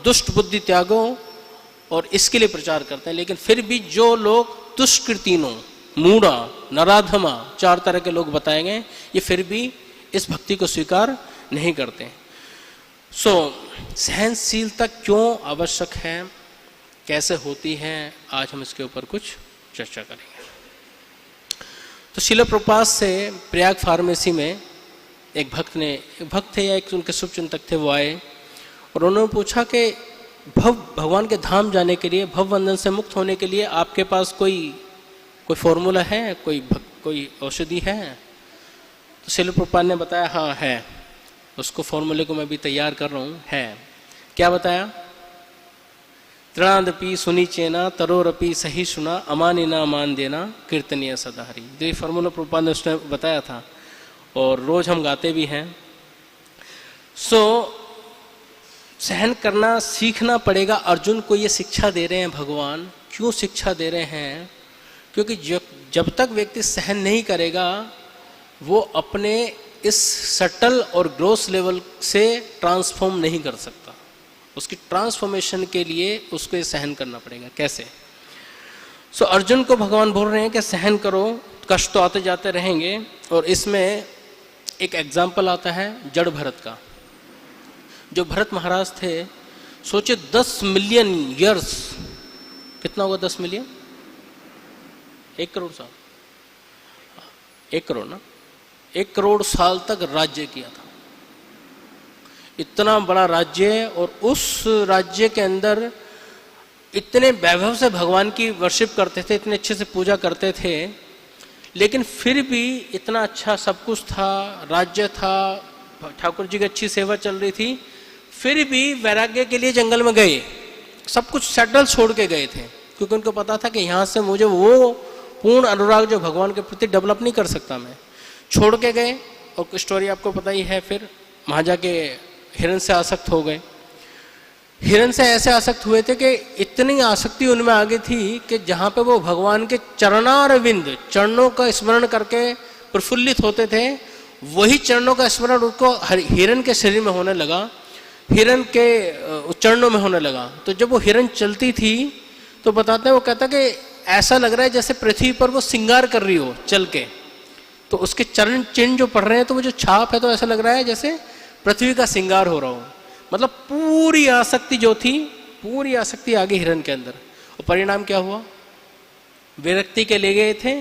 S1: दुष्ट बुद्धि त्यागो, और इसके लिए प्रचार करते हैं। लेकिन फिर भी जो लोग दुष्कृतिनों, मूढ़ा, नराधमा, 4 तरह के लोग बताए गए, ये फिर भी इस भक्ति को स्वीकार नहीं करते। सहनशीलता क्यों आवश्यक है, कैसे होती है, आज हम इसके ऊपर कुछ चर्चा करेंगे। तो शिला प्रभुपाद से प्रयाग फार्मेसी में एक भक्त थे या एक उनके शुभचिंतक थे, वो आए और उन्होंने पूछा कि भगवान के धाम जाने के लिए, भव बंधन से मुक्त होने के लिए आपके पास कोई फॉर्मूला है, कोई औषधि है? तो शिला प्रभुपाद ने बताया हाँ है, उसको फॉर्मूले को मैं भी तैयार कर रहा हूँ। है क्या बताया? तृणादपि सुनी चेना तरोरपि सही सुना अमानिना अमान देना कीर्तनीय सदाहरी। जो ये फॉर्मूला प्रभुपाद ने उसने बताया था और रोज हम गाते भी हैं। सहन करना सीखना पड़ेगा। अर्जुन को ये शिक्षा दे रहे हैं भगवान। क्यों शिक्षा दे रहे हैं? क्योंकि जब तक व्यक्ति सहन नहीं करेगा वो अपने इस सटल और ग्रोस लेवल से ट्रांसफॉर्म नहीं कर सकता। उसकी ट्रांसफॉर्मेशन के लिए उसको ये सहन करना पड़ेगा। कैसे? अर्जुन को भगवान बोल रहे हैं कि सहन करो, कष्ट तो आते जाते रहेंगे। और इसमें एक एग्जाम्पल आता है जड़ भरत का। जो भरत महाराज थे, सोचे 10 मिलियन ईयर्स, कितना होगा 10 मिलियन? 1 करोड़ साल, 1 करोड़ ना, 1 करोड़ साल तक राज्य किया था। इतना बड़ा राज्य, और उस राज्य के अंदर इतने वैभव से भगवान की वर्शिप करते थे, इतने अच्छे से पूजा करते थे, लेकिन फिर भी इतना अच्छा सब कुछ था, राज्य था, ठाकुर जी की अच्छी सेवा चल रही थी, फिर भी वैराग्य के लिए जंगल में गए। सब कुछ सेटल छोड़ के गए थे, क्योंकि उनको पता था कि यहाँ से मुझे वो पूर्ण अनुराग जो भगवान के प्रति डेवलप नहीं कर सकता मैं। छोड़ के गए, और स्टोरी आपको पता ही है। फिर वहाँ जाके हिरण से आसक्त हो गए। हिरण से ऐसे आसक्त हुए थे कि इतनी आसक्ति उनमें आ गई थी कि जहाँ पे वो भगवान के चरणारविंद, चरणों का स्मरण करके प्रफुल्लित होते थे, वही चरणों का स्मरण उनको हिरण के शरीर में होने लगा, हिरण के चरणों में होने लगा। तो जब वो हिरण चलती थी तो बताते हैं, वो कहता कि ऐसा लग रहा है जैसे पृथ्वी पर वो श्रृंगार कर रही हो चल के। तो उसके चरण चिन्ह जो पड़ रहे हैं, तो वो जो छाप है, तो ऐसा लग रहा है जैसे पृथ्वी का श्रृंगार हो रहा हो। मतलब पूरी आसक्ति जो थी, पूरी आसक्ति आ गई हिरण के अंदर। और परिणाम क्या हुआ? विरक्ति के ले गए थे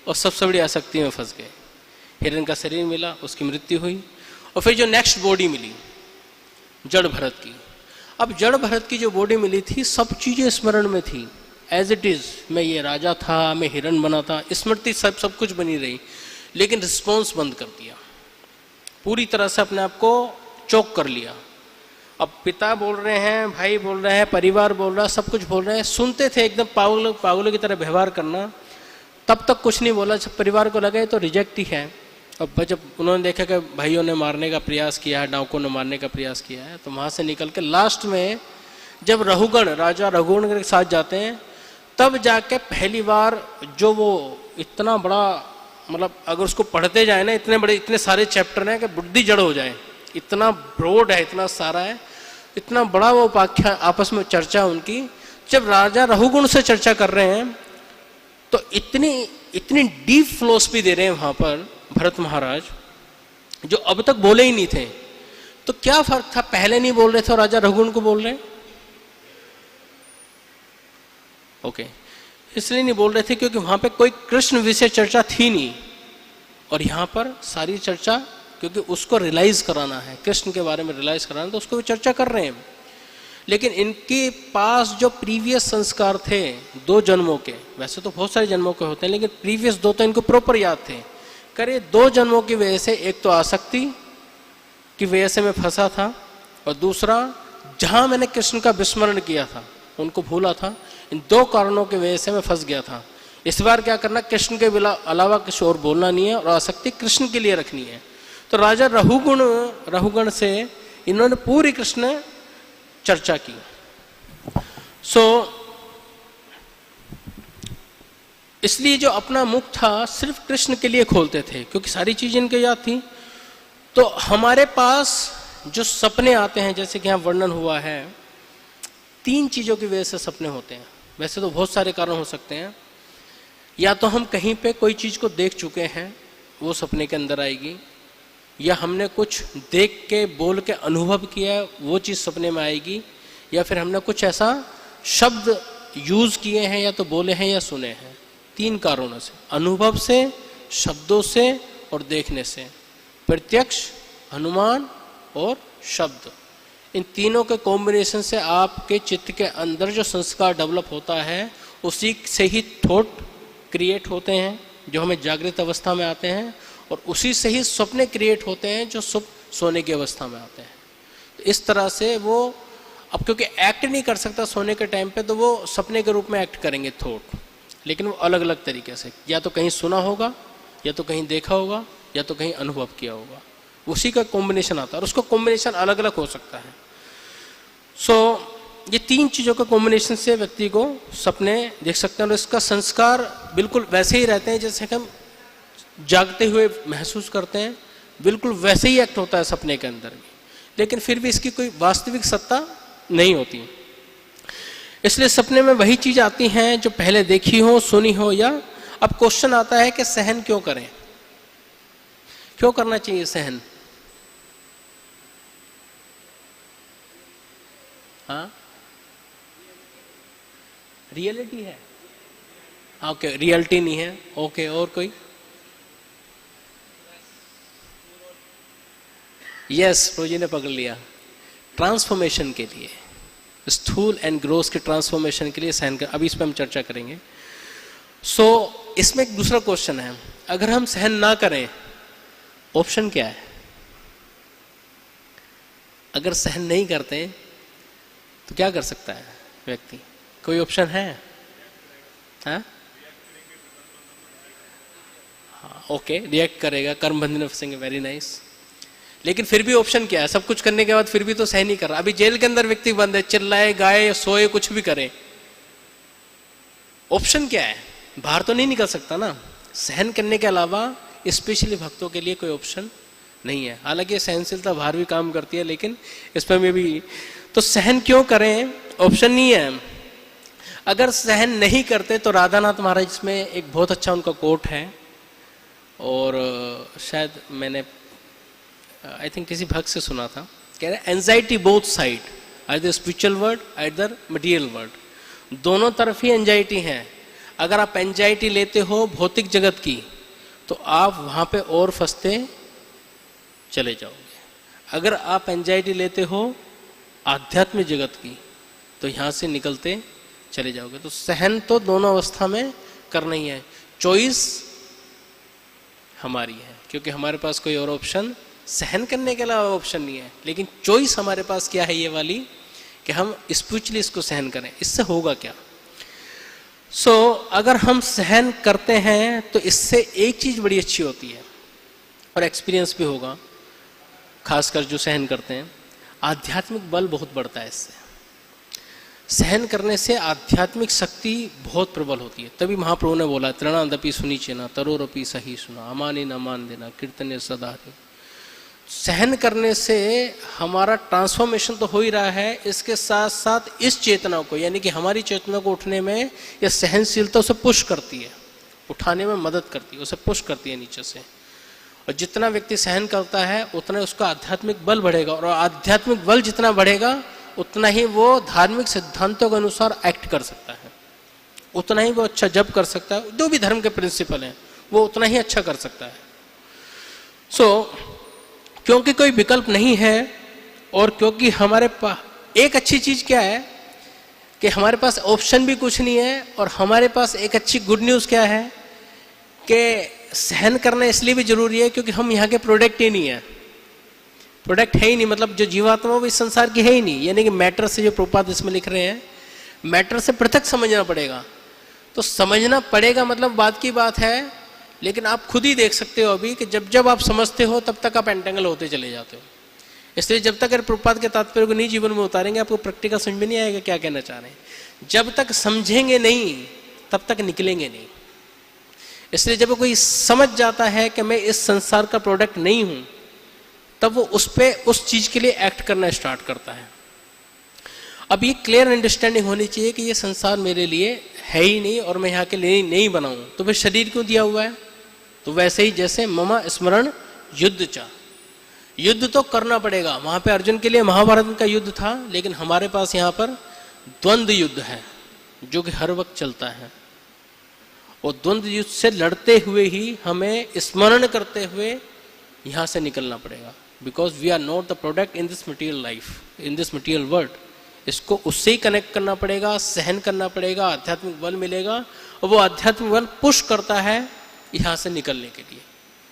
S1: और सबसे बड़ी आसक्ति में फंस गए। हिरण का शरीर मिला, उसकी मृत्यु हुई। और फिर जो नेक्स्ट बॉडी मिली जड़ भरत की। अब जड़ भरत की जो बॉडी मिली थी, सब चीजें स्मरण में थी, एज इट इज। मैं ये राजा था, मैं हिरण बना था, स्मृति सब कुछ बनी रही, लेकिन रिस्पॉन्स बंद कर दिया। पूरी तरह से अपने आप को चौक कर लिया। अब पिता बोल रहे हैं, भाई बोल रहे हैं, परिवार बोल रहा है, सब कुछ बोल रहे हैं, सुनते थे, एकदम पागलों की तरह व्यवहार करना। तब तक कुछ नहीं बोला। जब परिवार को लगे तो रिजेक्ट ही है। अब जब उन्होंने देखा कि भाइयों ने मारने का प्रयास किया है, डाकुओं ने मारने का प्रयास किया है, तो वहाँ से निकल के लास्ट में जब राजा रघुगण के साथ जाते हैं, तब जाके पहली बार जो वो इतना बड़ा, मतलब अगर उसको पढ़ते जाए ना, इतने सारे चैप्टर हैं कि बुद्धि जड़ हो जाए। इतना ब्रॉड है, इतना सारा है, इतना बड़ा वो उपाख्यान, आपस में चर्चा उनकी। जब राजा रघुगुण से चर्चा कर रहे हैं तो इतनी डीप फिलॉसफी दे रहे हैं वहां पर भरत महाराज, जो अब तक बोले ही नहीं थे। तो क्या फर्क था, पहले नहीं बोल रहे थे और राजा रघुगुण को बोल रहे हैं? ओके, इसलिए नहीं बोल रहे थे क्योंकि वहां पे कोई कृष्ण विषय चर्चा थी नहीं, और यहाँ पर सारी चर्चा, क्योंकि उसको रियलाइज कराना है, कृष्ण के बारे में रियलाइज कराना, तो उसको भी चर्चा कर रहे हैं। लेकिन इनके पास जो प्रीवियस संस्कार थे 2 जन्मों के, वैसे तो बहुत सारे जन्मों के होते हैं, लेकिन प्रीवियस 2 तो इनको प्रॉपर याद थे। करे 2 जन्मों की वजह से, एक तो आसक्ति की वजह से मैं फंसा था, और दूसरा जहां मैंने कृष्ण का विस्मरण किया था, उनको भूला था, इन दो कारणों की वजह से मैं फंस गया था। इस बार क्या करना, कृष्ण के अलावा किसी और बोलना नहीं है और आसक्ति कृष्ण के लिए रखनी है। तो राजा रहुगण से इन्होंने पूरी कृष्ण चर्चा की। इसलिए जो अपना मुख था सिर्फ कृष्ण के लिए खोलते थे, क्योंकि सारी चीजें इनके याद थी। तो हमारे पास जो सपने आते हैं, जैसे कि यहाँ वर्णन हुआ है, 3 चीजों की वजह से सपने होते हैं। वैसे तो बहुत सारे कारण हो सकते हैं। या तो हम कहीं पे कोई चीज को देख चुके हैं, वो सपने के अंदर आएगी, या हमने कुछ देख के बोल के अनुभव किया है, वो चीज सपने में आएगी, या फिर हमने कुछ ऐसा शब्द यूज किए हैं या तो बोले हैं या सुने हैं। 3 कारणों से, अनुभव से, शब्दों से और देखने से। प्रत्यक्ष, अनुमान और शब्द, इन तीनों के कॉम्बिनेशन से आपके चित्त के अंदर जो संस्कार डेवलप होता है, उसी से ही थॉट क्रिएट होते हैं जो हमें जागृत अवस्था में आते हैं, और उसी से ही सपने क्रिएट होते हैं जो सोने की अवस्था में आते हैं। तो इस तरह से वो, अब क्योंकि एक्ट नहीं कर सकता सोने के टाइम पे, तो वो सपने के रूप में एक्ट करेंगे थॉट, लेकिन वो अलग अलग तरीके से, या तो कहीं सुना होगा, या तो कहीं देखा होगा, या तो कहीं अनुभव किया होगा, उसी का कॉम्बिनेशन आता है, और उसका कॉम्बिनेशन अलग अलग हो सकता है। ये 3 चीज़ों का कॉम्बिनेशन से व्यक्ति को सपने देख सकते हैं, और इसका संस्कार बिल्कुल वैसे ही रहते हैं जैसे कि हम जागते हुए महसूस करते हैं, बिल्कुल वैसे ही एक्ट होता है सपने के अंदर भी, लेकिन फिर भी इसकी कोई वास्तविक सत्ता नहीं होती। इसलिए सपने में वही चीज आती हैं जो पहले देखी हो, सुनी हो, या अब क्वेश्चन आता है कि सहन क्यों करें, क्यों करना चाहिए सहन? हाँ, रियलिटी है, ओके, रियलिटी नहीं है, ओके, और कोई? यस, रोजी ने पकड़ लिया, ट्रांसफॉर्मेशन के लिए, स्थूल एंड ग्रोथ के ट्रांसफॉर्मेशन के लिए सहन कर, अभी इस पर हम चर्चा करेंगे। इसमें एक दूसरा क्वेश्चन है, अगर हम सहन ना करें, ऑप्शन क्या है? अगर सहन नहीं करते तो क्या कर सकता है व्यक्ति? कोई ऑप्शन है? हाँ, ओके, रिएक्ट करेगा, कर्म बंधन में फंसेंगे, वेरी नाइस। लेकिन फिर भी ऑप्शन क्या है? सब कुछ करने के बाद फिर भी तो सहन नहीं कर रहा। अभी जेल के अंदर व्यक्ति बंद है, चिल्लाए, गाए, सोए, कुछ भी करे, ऑप्शन क्या है? बाहर तो नहीं निकल सकता ना। सहन करने के अलावा स्पेशली भक्तों के लिए कोई ऑप्शन नहीं है। हालांकि सहनशीलता बाहर भी काम करती है, लेकिन इस पर में भी तो सहन क्यों करें, ऑप्शन नहीं है। अगर सहन नहीं करते तो राधानाथ महाराज, इसमें एक बहुत अच्छा उनका कोट है, और शायद मैंने आई थिंक किसी भक्त से सुना था, कह रहे anxiety both side, either spiritual world either material world, दोनों तरफ ही एंजाइटी है। अगर आप एंजाइटी लेते हो भौतिक जगत की, तो आप वहां पे और फंसते चले जाओगे। अगर आप एंजाइटी लेते हो आध्यात्मिक जगत की, तो यहां से निकलते चले जाओगे। तो सहन तो दोनों अवस्था में करना ही है, चॉइस हमारी है, क्योंकि हमारे पास कोई और ऑप्शन सहन करने के अलावा ऑप्शन नहीं है। लेकिन चॉइस हमारे पास क्या है, ये वाली, कि हम स्पिरिचुअली इसको सहन करें। इससे होगा क्या? अगर हम सहन करते हैं तो इससे एक चीज बड़ी अच्छी होती है, और एक्सपीरियंस भी होगा, खासकर जो सहन करते हैं, आध्यात्मिक बल बहुत बढ़ता है इससे। सहन करने से आध्यात्मिक शक्ति बहुत प्रबल होती है। तभी महाप्रभु ने बोला, तृणादपि सुनिचेना तरोरपि सही सुना, अमाने न मान देना कीर्तने सदा दे। सहन करने से हमारा ट्रांसफॉर्मेशन तो हो ही रहा है, इसके साथ साथ इस चेतना को, यानी कि हमारी चेतना को उठने में यह सहनशीलता उसे पुश करती है, उठाने में मदद करती है, उसे पुश करती है नीचे से। और जितना व्यक्ति सहन करता है उतना उसका आध्यात्मिक बल बढ़ेगा, और आध्यात्मिक बल जितना बढ़ेगा उतना ही वो धार्मिक सिद्धांतों के अनुसार एक्ट कर सकता है, उतना ही वो अच्छा जप कर सकता है, जो भी धर्म के प्रिंसिपल हैं वो उतना ही अच्छा कर सकता है। क्योंकि कोई विकल्प नहीं है, और क्योंकि हमारे पास एक अच्छी चीज क्या है कि हमारे पास ऑप्शन भी कुछ नहीं है, और हमारे पास एक अच्छी गुड न्यूज क्या है कि सहन करना इसलिए भी जरूरी है क्योंकि हम यहाँ के प्रोडक्ट ही नहीं है। प्रोडक्ट है ही नहीं, मतलब जो जीवात्मा वो इस संसार की है ही नहीं, यानी कि मैटर से, जो प्रभुपाद इसमें लिख रहे हैं, मैटर से पृथक समझना पड़ेगा। तो समझना पड़ेगा मतलब बात की बात है, लेकिन आप खुद ही देख सकते हो अभी कि जब जब आप समझते हो तब तक आप एंटेंगल होते चले जाते हो। इसलिए जब तक प्रभुपाद के तात्पर्य को नहीं जीवन में उतारेंगे, आपको प्रैक्टिकल समझ में नहीं आएगा क्या कहना चाह रहे हैं। जब तक समझेंगे नहीं तब तक निकलेंगे नहीं। इसलिए जब कोई समझ जाता है कि मैं इस संसार का प्रोडक्ट नहीं हूं, तब वो उस चीज के लिए एक्ट करना स्टार्ट करता है। अब ये क्लियर अंडरस्टैंडिंग होनी चाहिए कि ये संसार मेरे लिए है ही नहीं और मैं यहाँ के लिए नहीं बनाऊं। तो फिर शरीर क्यों दिया हुआ है? तो वैसे ही जैसे मम स्मरण युद्ध चा, युद्ध तो करना पड़ेगा। वहां पे अर्जुन के लिए महाभारत का युद्ध था, लेकिन हमारे पास यहाँ पर द्वंद्व युद्ध है जो कि हर वक्त चलता है। और द्वंद्व युद्ध से लड़ते हुए ही हमें स्मरण करते हुए यहाँ से निकलना पड़ेगा, because we are not the product in this material life, in this material world. इसको उससे ही कनेक्ट करना पड़ेगा, सहन करना पड़ेगा, आध्यात्मिक बल मिलेगा, और वो आध्यात्मिक बल पुश करता है यहाँ से निकलने के लिए।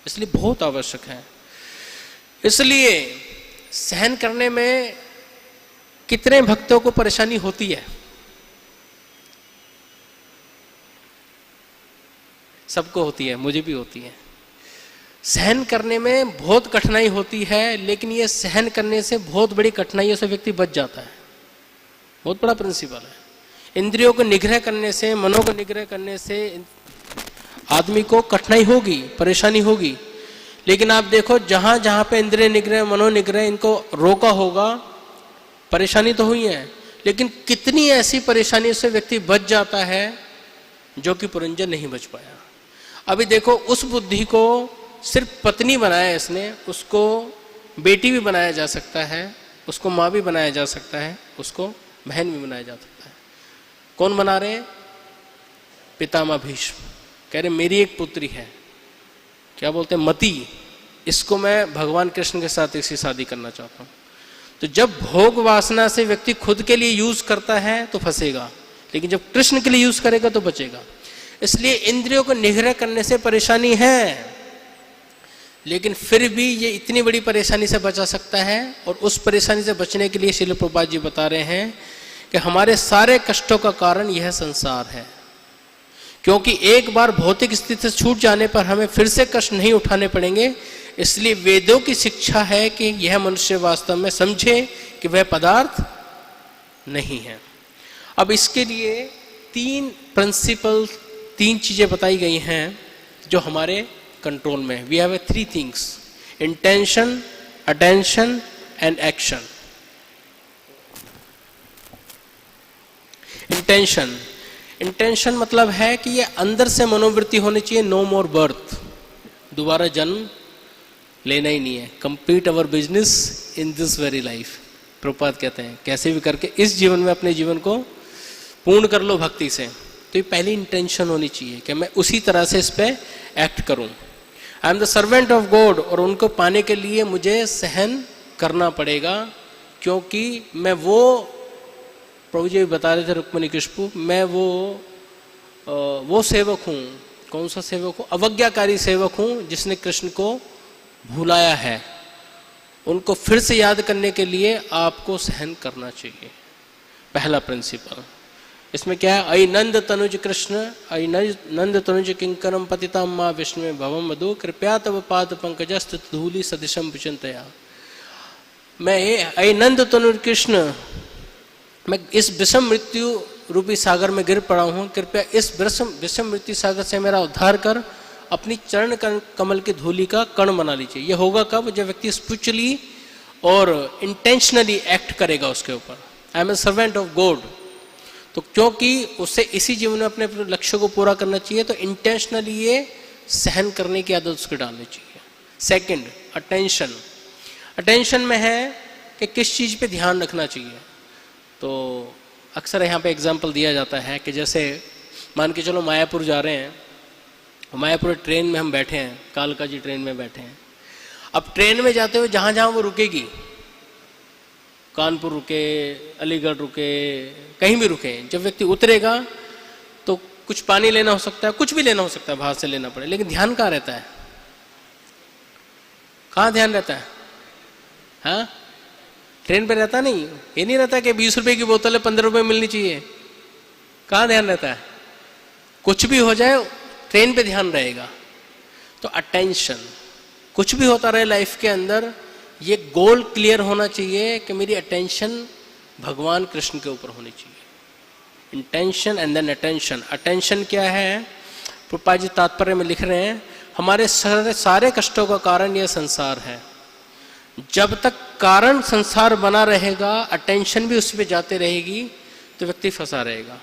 S1: इसलिए बहुत आवश्यक है। इसलिए सहन करने में कितने भक्तों को परेशानी होती है? सबको होती है, मुझे भी होती है। सहन करने में बहुत कठिनाई होती है, लेकिन ये सहन करने से बहुत बड़ी कठिनाइयों से व्यक्ति बच जाता है। बहुत बड़ा प्रिंसिपल है। इंद्रियों को निग्रह करने से, मनों को निग्रह करने से आदमी को कठिनाई होगी, परेशानी होगी, लेकिन आप देखो जहां जहां पे इंद्रिय निग्रह, मनो निग्रह, इनको रोका होगा, परेशानी तो हुई है, लेकिन कितनी ऐसी परेशानियों से व्यक्ति बच जाता है जो कि पुरंजन नहीं बच पाया। अभी देखो, उस बुद्धि को सिर्फ पत्नी बनाया इसने, उसको बेटी भी बनाया जा सकता है, उसको माँ भी बनाया जा सकता है, उसको बहन भी बनाया जा सकता है। कौन बना रहे हैं? पितामह भीष्म कह रहे मेरी एक पुत्री है, क्या बोलते हैं, मति, इसको मैं भगवान कृष्ण के साथ इसी शादी करना चाहता हूँ। तो जब भोग वासना से व्यक्ति खुद के लिए यूज करता है तो फंसेगा, लेकिन जब कृष्ण के लिए यूज करेगा तो बचेगा। इसलिए इंद्रियों को निग्रह करने से परेशानी है, लेकिन फिर भी ये इतनी बड़ी परेशानी से बचा सकता है। और उस परेशानी से बचने के लिए श्रील प्रभुपाद जी बता रहे हैं कि हमारे सारे कष्टों का कारण यह संसार है, क्योंकि एक बार भौतिक स्थिति से छूट जाने पर हमें फिर से कष्ट नहीं उठाने पड़ेंगे। इसलिए वेदों की शिक्षा है कि यह मनुष्य वास्तव में समझे कि वह पदार्थ नहीं है। अब इसके लिए तीन प्रिंसिपल, तीन चीजें बताई गई हैं जो हमारे कंट्रोल में। We have 3 things: intention, attention and action. Intention मतलब है कि ये अंदर से मनोवृत्ति होनी चाहिए, नो मोर बर्थ, दोबारा जन्म लेना ही नहीं है, complete our business in this very life. Prabhupada कहते हैं कैसे भी करके इस जीवन में अपने जीवन को पूर्ण कर लो भक्ति से। तो ये पहली इंटेंशन होनी चाहिए कि मैं उसी तरह से इस पर एक्ट करूं। I am the servant of God, और उनको पाने के लिए मुझे सहन करना पड़ेगा, क्योंकि मैं वो, प्रभु जी बता रहे थे रुक्मिणी कृष्ण, मैं वो सेवक हूँ। कौन सा सेवक हूँ? अवज्ञाकारी सेवक हूँ, जिसने कृष्ण को भुलाया है। उनको फिर से याद करने के लिए आपको सहन करना चाहिए, पहला प्रिंसिपल। इसमें क्या है? अयि नंद तनुज कृष्ण, अयि नंद तनुज किंकरम पतिता माँ विष्णु भवम मधु, कृपया तव पाद पंकजस्त धूलि सदिशम विचिंतया। मैं अयि नंद तनुज कृष्ण, मैं इस विषम मृत्यु रूपी सागर में गिर पड़ा हूँ, कृपया इस विषम मृत्यु सागर से मेरा उद्धार कर अपनी चरण कमल की धूलि का कण बना लीजिए। यह होगा कब? जब व्यक्ति स्पिरिचुअली और इंटेंशनली एक्ट करेगा उसके ऊपर। I am a servant of God. तो क्योंकि उसे इसी जीवन में अपने लक्ष्य को पूरा करना चाहिए, तो इंटेंशनली ये सहन करने की आदत उसको डालनी चाहिए। सेकंड, अटेंशन में है कि किस चीज़ पे ध्यान रखना चाहिए। तो अक्सर यहाँ पे एग्जाम्पल दिया जाता है कि जैसे मान के चलो मायापुर जा रहे हैं, मायापुर ट्रेन में हम बैठे हैं, कालका जी ट्रेन में बैठे हैं। अब ट्रेन में जाते हुए जहाँ जहाँ वो रुकेगी, कानपुर रुके, अलीगढ़ रुके, कहीं भी रुके, जब व्यक्ति उतरेगा तो कुछ पानी लेना हो सकता है, कुछ भी लेना हो सकता है, बाहर से लेना पड़े, लेकिन ध्यान कहाँ रहता है? कहाँ ध्यान रहता है? हाँ, ट्रेन पे रहता नहीं, ये नहीं रहता कि 20 रुपए की बोतल है 15 रुपए मिलनी चाहिए, कहाँ ध्यान रहता है? कुछ भी हो जाए ट्रेन पे ध्यान रहेगा। तो अटेंशन, कुछ भी होता रहे लाइफ के अंदर, ये गोल क्लियर होना चाहिए कि मेरी अटेंशन भगवान कृष्ण के ऊपर होनी चाहिए। Intention and then attention. Attention क्या है? प्रभुपाद जी तात्पर्य में लिख रहे हैं, हमारे सारे कष्टों का कारण यह संसार है। जब तक कारण संसार बना रहेगा, अटेंशन भी उस पर जाते रहेगी, तो व्यक्ति फंसा रहेगा।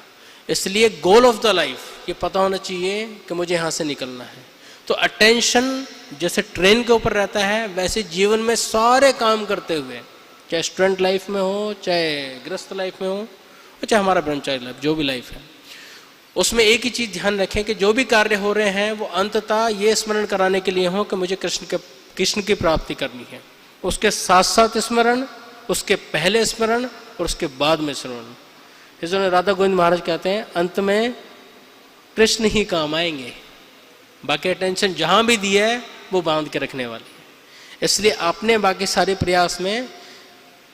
S1: इसलिए गोल ऑफ द लाइफ ये पता होना चाहिए कि मुझे यहाँ से निकलना है। तो अटेंशन जैसे ट्रेन के ऊपर रहता है, वैसे जीवन में सारे काम करते हुए, चाहे स्टूडेंट लाइफ में हो, चाहे गृहस्थ लाइफ में हो, और चाहे हमारा ब्रह्मचारी लाइफ, जो भी लाइफ है, उसमें एक ही चीज ध्यान रखें कि जो भी कार्य हो रहे हैं वो अंततः ये स्मरण कराने के लिए हो कि मुझे कृष्ण की प्राप्ति करनी है। उसके साथ साथ स्मरण, उसके पहले स्मरण और उसके बाद में स्मरण। इसलिए राधा गोविंद महाराज कहते हैं अंत में कृष्ण ही काम आएंगे, बाकी अटेंशन जहां भी दी है वो बांध के रखने वाली है। इसलिए आपने बाकी सारे प्रयास में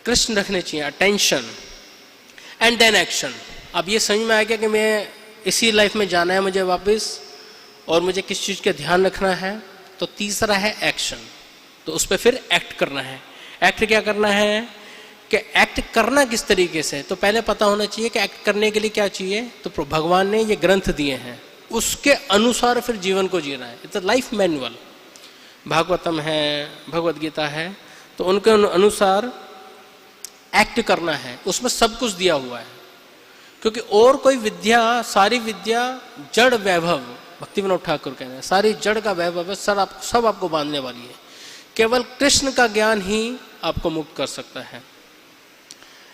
S1: कृष्ण रखने चाहिए, अटेंशन एंड देन एक्शन। अब ये समझ में आ गया कि मैं इसी लाइफ में जाना है मुझे वापस, और मुझे किस चीज का ध्यान रखना है। तो तीसरा है एक्शन, तो उस पर फिर एक्ट करना है। एक्ट क्या करना है कि एक्ट करना किस तरीके से, तो पहले पता होना चाहिए कि एक्ट करने के लिए क्या चाहिए। तो भगवान ने ये ग्रंथ दिए हैं, उसके अनुसार फिर जीवन को जीना है। इट्स लाइफ मैनुअल, भागवतम है, भगवद गीता है, तो उनके अनुसार एक्ट करना है। उसमें सब कुछ दिया हुआ है, क्योंकि और कोई विद्या, सारी विद्या जड़ वैभव, भक्ति विनोद ठाकुर कहते हैं सारी जड़ का वैभव है, सब आपको बांधने वाली है। केवल कृष्ण का ज्ञान ही आपको मुक्त कर सकता है।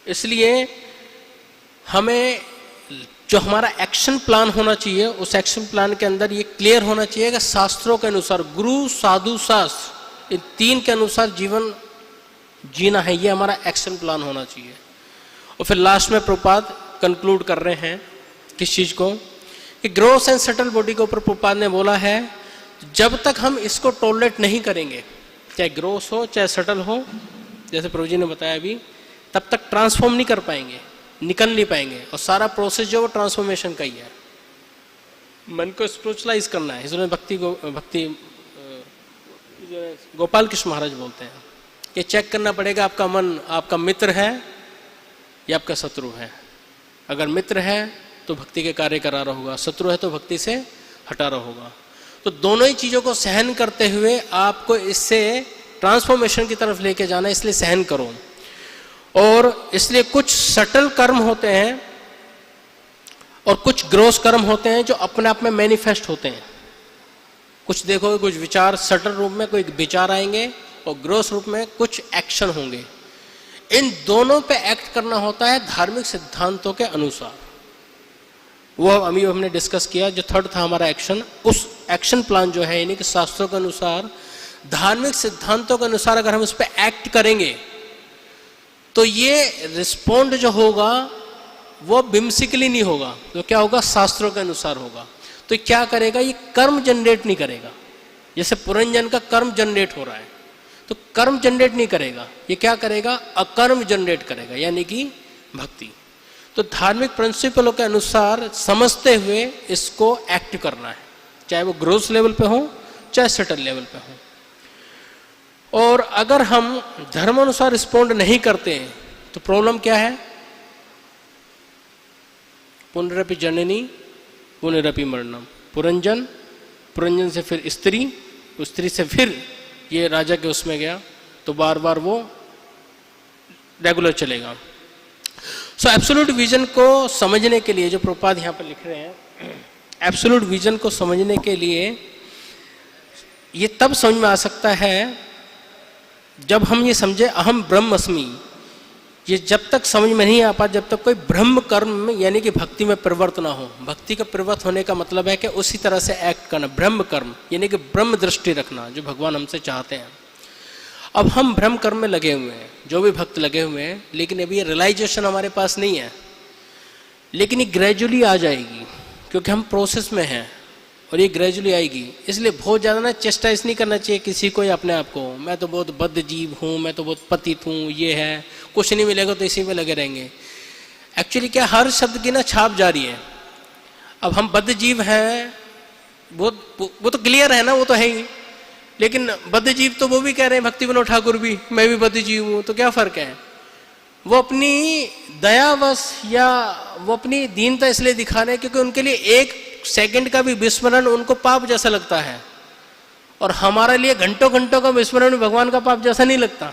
S1: इसलिए हमें जो हमारा एक्शन प्लान होना चाहिए, उस एक्शन प्लान के अंदर ये क्लियर होना चाहिए कि शास्त्रों के अनुसार, गुरु साधु शास्त्र, इन तीन के अनुसार जीवन जीना है। ये हमारा एक्शन प्लान होना चाहिए। और फिर लास्ट में प्रभुपाद कंक्लूड कर रहे हैं किस चीज को, कि ग्रोस एंड सटल बॉडी के ऊपर प्रभुपाद ने बोला है जब तक हम इसको टॉलरेट नहीं करेंगे, चाहे ग्रोस हो चाहे सटल हो, जैसे प्रभु जी ने बताया अभी, तब तक ट्रांसफॉर्म नहीं कर पाएंगे, निकल नहीं पाएंगे। और सारा प्रोसेस जो वो ट्रांसफॉर्मेशन का ही है। मन को स्पिरिचुअलाइज करना है। इसलिए भक्ति गोपाल कृष्ण महाराज बोलते हैं कि चेक करना पड़ेगा आपका मन आपका मित्र है या आपका शत्रु है। अगर मित्र है तो भक्ति के कार्य करा रहा होगा, शत्रु है तो भक्ति से हटा रहा होगा। तो दोनों ही चीजों को सहन करते हुए आपको इससे ट्रांसफॉर्मेशन की तरफ लेके जाना है, इसलिए सहन करो। और इसलिए कुछ सटल कर्म होते हैं और कुछ ग्रोस कर्म होते हैं जो अपने आप में मैनिफेस्ट होते हैं। कुछ देखोगे कुछ विचार सटल रूप में कोई विचार आएंगे और ग्रोस रूप में कुछ एक्शन होंगे। इन दोनों पे एक्ट करना होता है धार्मिक सिद्धांतों के अनुसार। वो अभी हमने डिस्कस किया, जो थर्ड था हमारा एक्शन, उस एक्शन प्लान जो है यानी कि शास्त्रों के अनुसार, धार्मिक सिद्धांतों के अनुसार अगर हम उस पर एक्ट करेंगे तो ये रिस्पॉन्ड जो होगा वो बिम्सिकली नहीं होगा, तो क्या होगा, शास्त्रों के अनुसार होगा। तो क्या करेगा, ये कर्म जनरेट नहीं करेगा। जैसे पुरंजन का कर्म जनरेट हो रहा है, तो कर्म जनरेट नहीं करेगा, ये क्या करेगा, अकर्म जनरेट करेगा, यानी कि भक्ति। तो धार्मिक प्रिंसिपलों के अनुसार समझते हुए इसको एक्ट करना है, चाहे वो ग्रोस लेवल पे हो चाहे सटल लेवल पे हो। और अगर हम धर्म अनुसार रिस्पॉन्ड नहीं करते तो प्रॉब्लम क्या है, पुनरपि जननी पुनरपि मरणम। पुरंजन से फिर स्त्री, स्त्री से फिर ये राजा के उसमें गया, तो बार बार वो रेगुलर चलेगा। सो एब्सोल्यूट विजन को समझने के लिए जो प्रभुपाद यहाँ पर लिख रहे हैं, एब्सोल्यूट विजन को समझने के लिए ये तब समझ में आ सकता है जब हम ये समझे अहम ब्रह्मस्मि। ये जब तक समझ में नहीं आ पाता जब तक कोई ब्रह्म कर्म यानी कि भक्ति में प्रवृत्त ना हो। भक्ति का प्रवृत्त होने का मतलब है कि उसी तरह से एक्ट करना, ब्रह्म कर्म यानी कि ब्रह्म दृष्टि रखना जो भगवान हमसे चाहते हैं। अब हम ब्रह्म कर्म में लगे हुए हैं, जो भी भक्त लगे हुए हैं, लेकिन अभी ये रियलाइजेशन हमारे पास नहीं है। लेकिन ये ग्रेजुअली आ जाएगी क्योंकि हम प्रोसेस में हैं और ये ग्रेजुअली आएगी। इसलिए बहुत ज़्यादा ना चेस्टाइज नहीं करना चाहिए किसी को या अपने आप को, मैं तो बहुत बद्ध जीव हूँ, मैं तो बहुत पतित हूँ, ये है, कुछ नहीं मिलेगा तो इसी में लगे रहेंगे। एक्चुअली क्या, हर शब्द की ना छाप जारी है। अब हम बद्ध जीव हैं, वो तो क्लियर है ना, वो तो है ही। लेकिन बद्ध जीव तो वो भी कह रहे हैं, भक्ति विनोद ठाकुर भी, मैं भी बद्ध जीव हूँ, तो क्या फर्क है? वो अपनी दयावश या वो अपनी दीनता इसलिए दिखा रहे हैं क्योंकि उनके लिए एक सेकंड का भी विस्मरण उनको पाप जैसा लगता है, और हमारे लिए घंटों घंटों का विस्मरण भगवान का पाप जैसा नहीं लगता।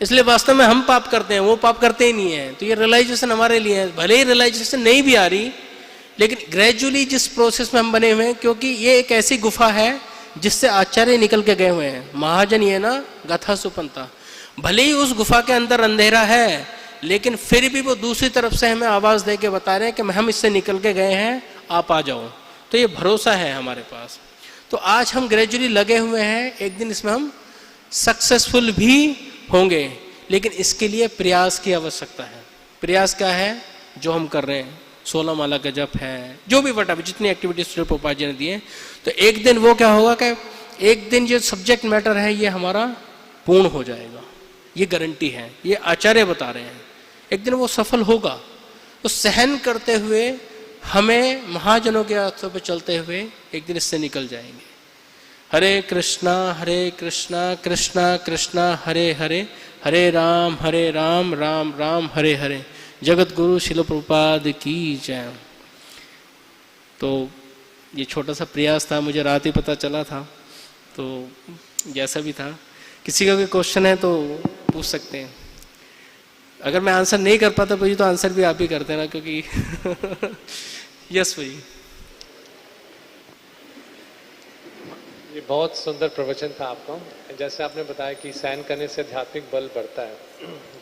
S1: इसलिए वास्तव में हम पाप करते हैं, वो पाप करते ही नहीं है। तो ये रियलाइजेशन हमारे लिए है, भले ही रियलाइजेशन नहीं भी आ रही, लेकिन ग्रेजुअली जिस प्रोसेस में हम बने हुए हैं, क्योंकि ये एक ऐसी गुफा है जिससे आचार्य निकल के गए हुए हैं, महाजन ये ना गाथा सुपंता। भले ही उस गुफा के अंदर अंधेरा है, लेकिन फिर भी वो दूसरी तरफ से हमें आवाज दे के बता रहे हैं कि हम इससे निकल के गए हैं, आप आ जाओ। तो ये भरोसा है हमारे पास। तो आज हम ग्रेजुअली लगे हुए हैं, एक दिन इसमें हम सक्सेसफुल भी होंगे, लेकिन इसके लिए प्रयास की आवश्यकता है। प्रयास क्या है? जो हम कर रहे हैं, 16 माला का जप है, जो भी वटा जितनी एक्टिविटीज प्रभुपाद जी ने दिए, तो एक दिन वो क्या होगा कि एक दिन जो सब्जेक्ट मैटर है ये हमारा पूर्ण हो जाएगा, ये गारंटी है, ये आचार्य बता रहे हैं। एक दिन वो सफल होगा। तो सहन करते हुए हमें महाजनों के रास्तों पर चलते हुए एक दिन इससे निकल जाएंगे। हरे कृष्णा कृष्णा कृष्णा हरे हरे, हरे राम राम राम हरे हरे। जगत गुरु शिल प्रभुपाद की जय। तो ये छोटा सा प्रयास था, मुझे रात ही पता चला था, तो जैसा भी था। किसी का कोई क्वेश्चन है तो पूछ सकते हैं। अगर मैं आंसर नहीं कर पाता भाई तो आंसर भी आप ही कर देना, क्योंकि यस भाई।
S2: ये बहुत सुंदर प्रवचन था आपका। जैसे आपने बताया कि सहन करने से आध्यात्मिक बल बढ़ता है,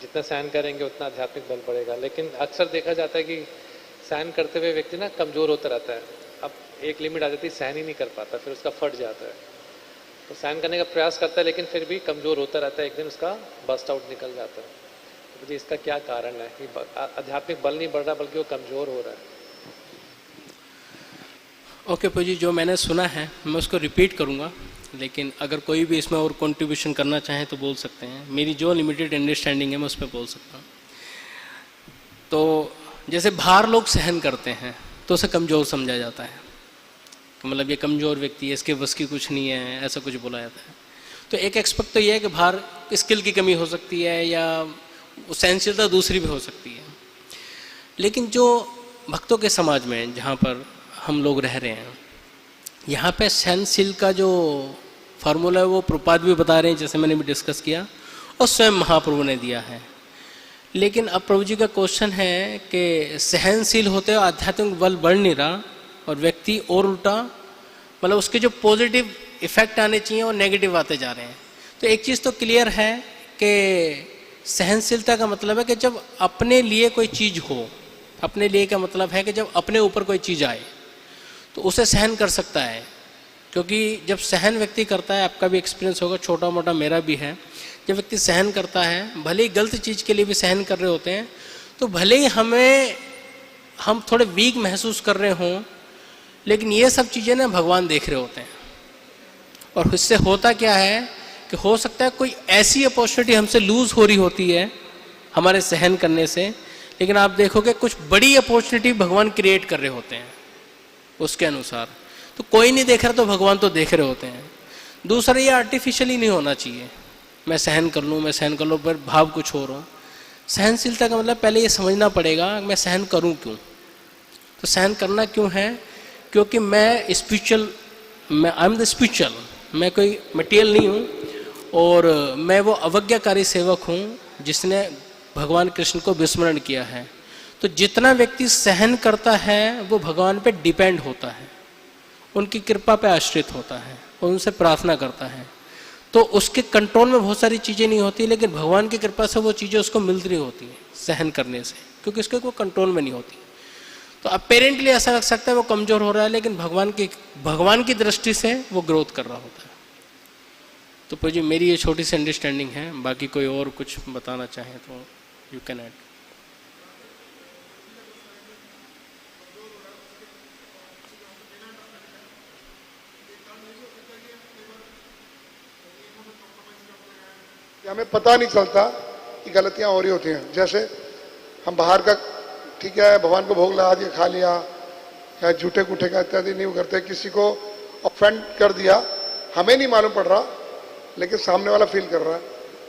S2: जितना सहन करेंगे उतना आध्यात्मिक बल बढ़ेगा। लेकिन अक्सर देखा जाता है कि सहन करते हुए व्यक्ति ना कमज़ोर होता रहता है। अब एक लिमिट आ जाती है, सहन ही नहीं कर पाता, फिर उसका फट जाता है। तो सहन करने का प्रयास करता है लेकिन फिर भी कमज़ोर होता रहता है, एक दिन उसका बस्ट आउट निकल जाता है। तो मुझे इसका क्या कारण है कि आध्यात्मिक बल नहीं बढ़ रहा बल्कि वो कमज़ोर हो रहा है?
S1: ओके जी, जो मैंने सुना है मैं उसको रिपीट करूँगा, लेकिन अगर कोई भी इसमें और कंट्रीब्यूशन करना चाहे तो बोल सकते हैं। मेरी जो लिमिटेड अंडरस्टैंडिंग है मैं उस पर बोल सकता हूँ। तो जैसे बाहर लोग सहन करते हैं तो उसे कमज़ोर समझा जाता है, मतलब ये कमज़ोर व्यक्ति है, इसके बस की कुछ नहीं है, ऐसा कुछ बोला जाता है। तो एक एक्सपेक्ट तो ये है कि बाहर स्किल की कमी हो सकती है या सहनशीलता दूसरी भी हो सकती है। लेकिन जो भक्तों के समाज में जहाँ पर हम लोग रह रहे हैं, यहाँ पे सहनशील का जो फार्मूला है वो प्रभुपाद भी बता रहे हैं, जैसे मैंने भी डिस्कस किया, और स्वयं महाप्रभु ने दिया है। लेकिन अब प्रभु जी का क्वेश्चन है कि सहनशील होते हुए आध्यात्मिक बल बढ़ नहीं रहा और व्यक्ति और उल्टा, मतलब उसके जो पॉजिटिव इफेक्ट आने चाहिए वो नेगेटिव आते जा रहे हैं। तो एक चीज़ तो क्लियर है कि सहनशीलता का मतलब है कि जब अपने लिए कोई चीज़ हो, अपने लिए का मतलब है कि जब अपने ऊपर कोई चीज़ आए तो उसे सहन कर सकता है। क्योंकि जब सहन व्यक्ति करता है, आपका भी एक्सपीरियंस होगा, छोटा मोटा मेरा भी है, जब व्यक्ति सहन करता है, भले ही गलत चीज़ के लिए भी सहन कर रहे होते हैं, तो भले ही हम थोड़े वीक महसूस कर रहे हों, लेकिन ये सब चीज़ें ना भगवान देख रहे होते हैं। और इससे होता क्या है कि हो सकता है कोई ऐसी अपॉर्चुनिटी हमसे लूज हो रही होती है हमारे सहन करने से, लेकिन आप देखोगे कुछ बड़ी अपॉर्चुनिटी भगवान क्रिएट कर रहे होते हैं उसके अनुसार। तो कोई नहीं देख रहा तो भगवान तो देख रहे होते हैं। दूसरा, ये आर्टिफिशियली नहीं होना चाहिए, मैं सहन कर लूँ पर भाव कुछ हो रहा हूँ। सहनशीलता का मतलब पहले ये समझना पड़ेगा मैं सहन करूँ क्यों। तो सहन करना क्यों है? क्योंकि मैं spiritual, I am the spiritual, मैं कोई मटेरियल नहीं हूँ, और मैं वो अवज्ञाकारी सेवक हूँ जिसने भगवान कृष्ण को विस्मरण किया है। तो जितना व्यक्ति सहन करता है वो भगवान पे डिपेंड होता है, उनकी कृपा पे आश्रित होता है और उनसे प्रार्थना करता है। तो उसके कंट्रोल में बहुत सारी चीज़ें नहीं होती, लेकिन भगवान की कृपा से वो चीज़ें उसको मिल रही होती हैं सहन करने से, क्योंकि उसके कोई कंट्रोल में नहीं होती। तो अपेरेंटली ऐसा लग सकता है वो कमज़ोर हो रहा है, लेकिन भगवान की दृष्टि से वो ग्रोथ कर रहा होता है। तो प्रभु जी, मेरी ये छोटी सी अंडरस्टैंडिंग है, बाकी कोई और कुछ बताना चाहे तो यू कैन ऐड।
S3: कि हमें पता नहीं चलता कि गलतियां हो रही होती हैं। जैसे हम बाहर का ठीक है भगवान को भोग लगा दिया, खा लिया, या झूठे कूठे का इत्यादि नहीं करते, किसी को ऑफेंड कर दिया, हमें नहीं मालूम पड़ रहा लेकिन सामने वाला फील कर रहा है,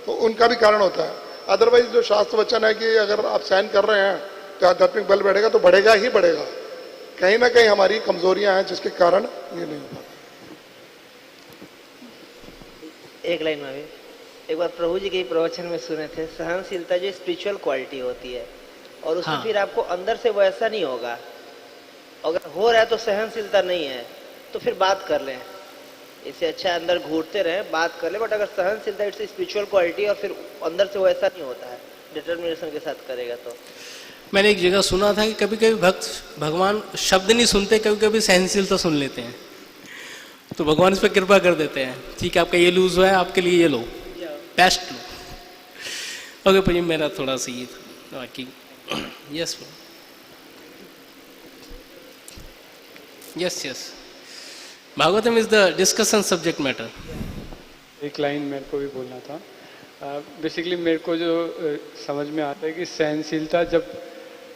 S3: तो उनका भी कारण होता है। अदरवाइज जो शास्त्र वचन है कि अगर आप सहन कर रहे हैं तो आध्यात्मिक बल बढ़ेगा, तो बढ़ेगा ही बढ़ेगा। कहीं ना कहीं हमारी कमजोरियां हैं जिसके कारण ये नहीं होता।
S4: एक लाइन में भी एक बार प्रभु जी के प्रवचन में सुने थे, सहनशीलता जो स्पिरिचुअल क्वालिटी होती है और उसमें फिर आपको अंदर से वो ऐसा नहीं होगा, अगर हो रहा है तो सहनशीलता नहीं है तो फिर बात कर लें, इससे अच्छा अंदर घूरते रहे बात कर ले। बट अगर सहनशीलता इट्स स्पिरिचुअल क्वालिटी और फिर अंदर से वो ऐसा नहीं होता है, डिटर्मिनेशन के साथ करेगा तो।
S1: मैंने एक जगह सुना था कि कभी कभी भक्त भगवान शब्द नहीं सुनते, कभी कभी सहनशीलता सुन लेते हैं, तो भगवान इस पर कृपा कर देते हैं, ठीक है आपका ये लूज हुआ है, आपके लिए ये लो, बेस्ट लो। ओके भाई, मेरा थोड़ा सा ये था बाकी। Yes yes yes, Bhagavatam is the discussion subject matter.
S5: एक लाइन मेरे को भी बोलना था। बेसिकली मेरे को जो समझ में आता है कि सहनशीलता जब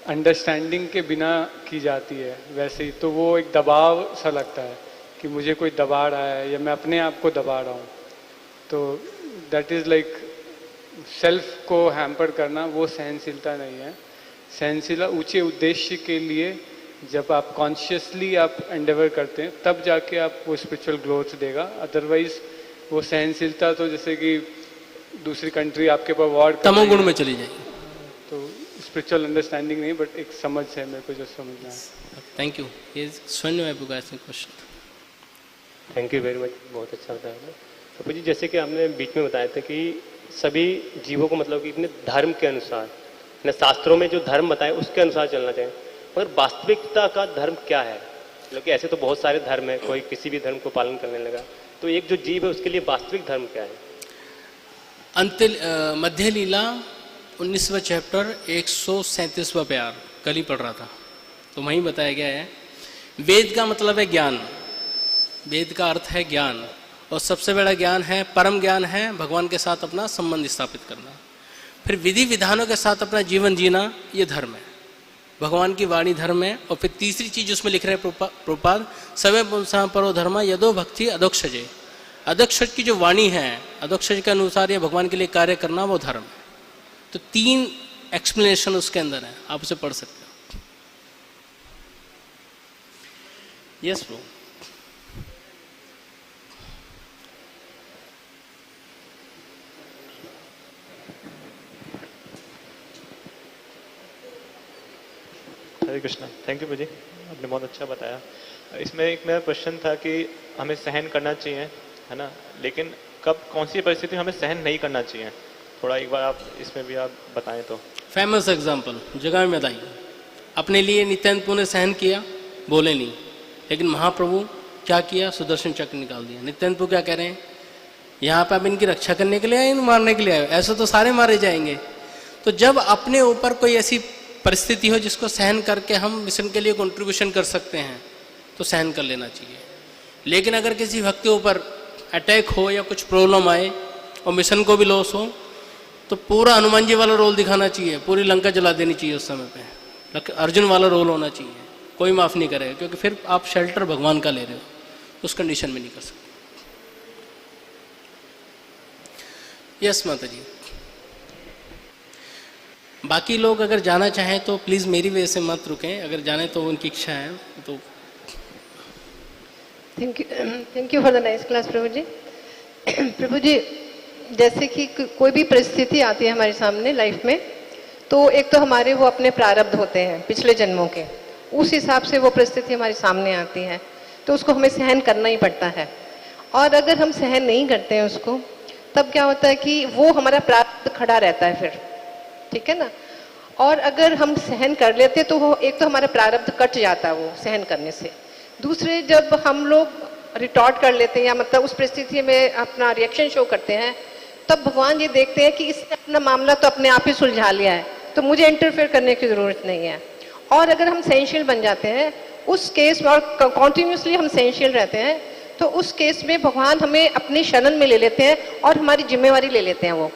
S5: अंडरस्टैंडिंग के बिना की जाती है वैसे ही, तो वो एक दबाव सा लगता है कि मुझे कोई दबा रहा है या मैं अपने आप को दबा रहा हूँ, तो दैट इज़ लाइक सेल्फ को हैम्पर करना, वो सहनशीलता नहीं है। सहनशीलता ऊंचे उद्देश्य के लिए जब आप कॉन्शियसली आप एंडेवर करते हैं तब जाके आप वो स्पिरिचुअल ग्रोथ देगा। अदरवाइज वो सहनशीलता तो जैसे कि दूसरी कंट्री आपके ऊपर वॉर
S1: तमोगुण में चली जाएगी,
S5: तो स्पिरिचुअल अंडरस्टैंडिंग नहीं, बट एक समझ है मेरे को जो समझना है।
S1: Thank you. ये स्वर्ण में question.
S6: Thank you very much, बहुत अच्छा बताया आपने। तो जी जैसे कि आपने बीच में बताया था कि सभी जीवों को मतलब कि अपने धर्म के अनुसार, अपने शास्त्रों में जो धर्म बताए उसके अनुसार चलना चाहिए, मगर वास्तविकता का धर्म क्या है? मतलब कि ऐसे तो बहुत सारे धर्म है, कोई किसी भी धर्म को पालन करने लगा, तो एक जो जीव है उसके लिए वास्तविक धर्म क्या है?
S1: मध्य लीला 19वां चैप्टर 137वां प्यार कल ही पढ़ रहा था, तो वहीं बताया गया है वेद का मतलब है ज्ञान, वेद का अर्थ है ज्ञान, और सबसे बड़ा ज्ञान है, परम ज्ञान है भगवान के साथ अपना संबंध स्थापित करना। फिर विधि विधानों के साथ अपना जीवन जीना, ये धर्म है, भगवान की वाणी धर्म है। और फिर तीसरी चीज उसमें लिख रहे हैं प्रभुपाद, सवे पुंसा परो धर्मा यदो भक्ति अधोक्षजे, अधोक्षज की जो वाणी है, अधोक्षज के अनुसार ये भगवान के लिए कार्य करना, वो धर्म है। तो 3 एक्सप्लेनेशन उसके अंदर है, आप उसे पढ़ सकते हो। Yes bro.
S7: Hare Krishna. Thank you मुझे, आपने बहुत अच्छा बताया। इसमें एक मेरा क्वेश्चन था कि हमें सहन करना चाहिए, है ना, लेकिन कब कौन सी परिस्थिति में हमें सहन नहीं करना चाहिए, थोड़ा एक बार आप इसमें भी आप बताएं तो।
S1: फेमस एग्जाम्पल जगह में बताइए, अपने लिए नित्यानंद ने सहन किया, बोले नहीं, लेकिन महाप्रभु क्या किया, सुदर्शन चक्र निकाल दिया। नित्यानंद क्या कह रहे हैं, यहाँ पे आप इनकी रक्षा करने के लिए आए, मारने के लिए आए, ऐसे तो सारे मारे जाएंगे। तो जब अपने ऊपर कोई ऐसी परिस्थिति हो जिसको सहन करके हम मिशन के लिए कंट्रीब्यूशन कर सकते हैं, तो सहन कर लेना चाहिए। लेकिन अगर किसी भक्त के ऊपर अटैक हो या कुछ प्रॉब्लम आए और मिशन को भी लॉस हो, तो पूरा हनुमान जी वाला रोल दिखाना चाहिए, पूरी लंका जला देनी चाहिए उस समय पे, अर्जुन वाला रोल होना चाहिए, कोई माफ़ नहीं करेगा, क्योंकि फिर आप शेल्टर भगवान का ले रहे हो, उस कंडीशन में नहीं कर सकते। यस माता जी। बाकी लोग अगर जाना चाहें तो प्लीज़ मेरी वजह से मत रुकें, अगर जाने तो उनकी इच्छा है तो।
S8: Thank you for the nice class प्रभु जी। प्रभु जी, जैसे कि कोई भी परिस्थिति आती है हमारे सामने लाइफ में, तो एक तो हमारे वो अपने प्रारब्ध होते हैं पिछले जन्मों के, उस हिसाब से वो परिस्थिति हमारे सामने आती है, तो उसको हमें सहन करना ही पड़ता है। और अगर हम सहन नहीं करते हैं उसको, तब क्या होता है कि वो हमारा प्रारब्ध खड़ा रहता है फिर, ठीक है ना। और अगर हम सहन कर लेते तो वो एक तो हमारा प्रारब्ध कट जाता है वो सहन करने से। दूसरे, जब हम लोग रिटॉर्ट कर लेते हैं या मतलब उस परिस्थिति में अपना रिएक्शन शो करते हैं, तब भगवान ये देखते हैं कि इसने अपना मामला तो अपने आप ही सुलझा लिया है, तो मुझे इंटरफेयर करने की ज़रूरत नहीं है। और अगर हम सहनशील बन जाते हैं उस केस में, और कॉन्टिन्यूसली हम सहनशील रहते हैं, तो उस केस में भगवान हमें अपनी शरण में ले लेते हैं और हमारी जिम्मेवारी ले लेते हैं वो,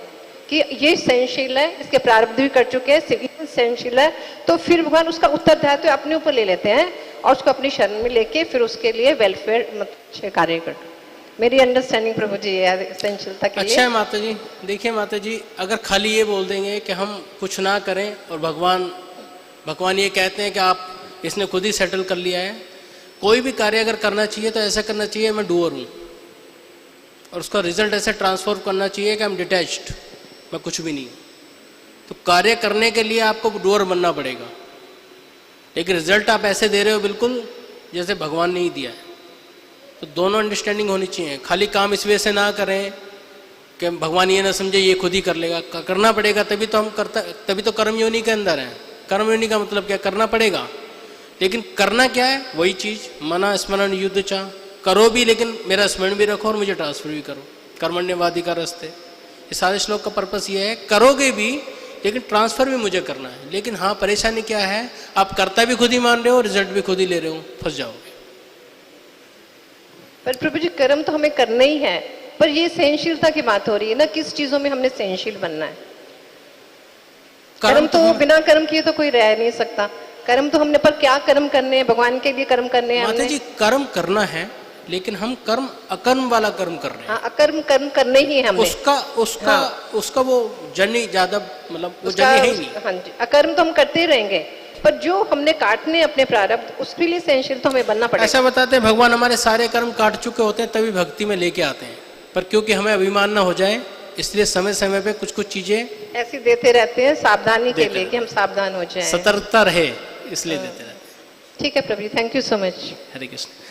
S8: कि ये सहनशील है, इसके प्रारब्ध भी कर चुके हैं, सहनशील है, तो फिर भगवान उसका उत्तरदायित्व अपने ऊपर ले लेते हैं और उसको अपनी शरण में लेके फिर उसके लिए वेलफेयर मतलब अच्छे कार्य करते। मेरी अंडरस्टैंडिंग प्रभु जी है सहनशीलता के लिए।
S1: अच्छा है माता जी। देखिए माता जी, अगर खाली ये बोल देंगे कि हम कुछ ना करें और भगवान ये कहते हैं कि आप इसने खुद ही सेटल कर लिया है, कोई भी कार्य अगर करना चाहिए तो ऐसा करना चाहिए मैं डूअर हूँ, और उसका रिजल्ट ऐसे ट्रांसफॉर्म करना चाहिए कि आई एम डिटैच्ड, मैं कुछ भी नहीं हूँ। तो कार्य करने के लिए आपको डूअर बनना पड़ेगा, लेकिन रिजल्ट आप ऐसे दे रहे हो बिल्कुल जैसे भगवान ने ही दिया है। तो दोनों अंडरस्टैंडिंग होनी चाहिए। खाली काम इस वजह से ना करें कि भगवान ये ना समझे ये खुद ही कर लेगा, करना पड़ेगा, तभी तो हम तभी तो कर्म योनि के अंदर है। कर्म योनि का मतलब क्या, करना पड़ेगा, लेकिन करना क्या है, वही चीज मना स्मरण युद्ध चाह करो भी, लेकिन मेरा स्मरण भी रखो और मुझे ट्रांसफर भी करो। कर्मण्यवादी का रास्ते, इस सारे श्लोक का पर्पस ये है, करोगे भी लेकिन ट्रांसफर भी मुझे करना है। लेकिन हाँ, परेशानी क्या है, आप कर्ता भी खुद ही मान रहे हो, रिजल्ट भी खुद ही ले रहे हो, फंस जाओगे।
S8: पर प्रभु जी कर्म तो हमें करना ही है, पर ये सहनशीलता की बात हो रही है ना, किस चीजों में हमने सहनशील बनना है। कर्म तो बिना कर्म किए तो कोई रह नहीं सकता। कर्म तो हमने, पर क्या कर्म करने हैं, भगवान के लिए कर्म करने हैं।
S1: माता जी कर्म करना है, लेकिन हम कर्म अकर्म वाला कर्म कर रहे हैं।
S8: हाँ, अकर्म कर्म करने ही है हमने।
S1: उसका वो जर्नी ज्यादा, मतलब वो जर्नी है ही नहीं।
S8: हाँ जी, अकर्म तो हम करते ही रहेंगे, पर जो हमने काटने अपने प्रारब्ध, उसके लिए सहनशील तो हमें बनना पड़ेगा।
S1: ऐसा बताते हैं भगवान हमारे सारे कर्म काट चुके होते हैं, तभी भक्ति में लेके आते हैं, पर क्योंकि हमें अभिमान ना हो जाए इसलिए समय समय पे कुछ कुछ चीजें
S8: ऐसी देते रहते हैं, सावधानी के लिए कि हम सावधान हो जाएं,
S1: सतर्कता रहे, इसलिए देते रहते हैं।
S8: ठीक है प्रभु, thank you so much.
S1: Hare Krishna.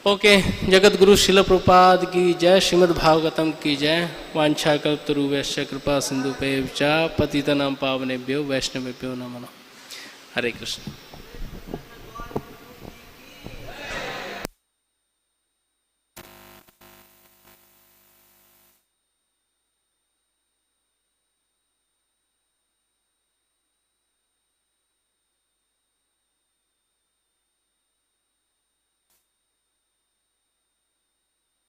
S1: Okay, जगत गुरु शिल प्रपाद की जय, श्रीमद् भागवतम की जय। वांछा कल्पतरुभ्यश्च कृपा सिंधुभ्यश्च पतितनां पावनेभ्यो वैष्णवेभ्यो नमः। हरे कृष्ण।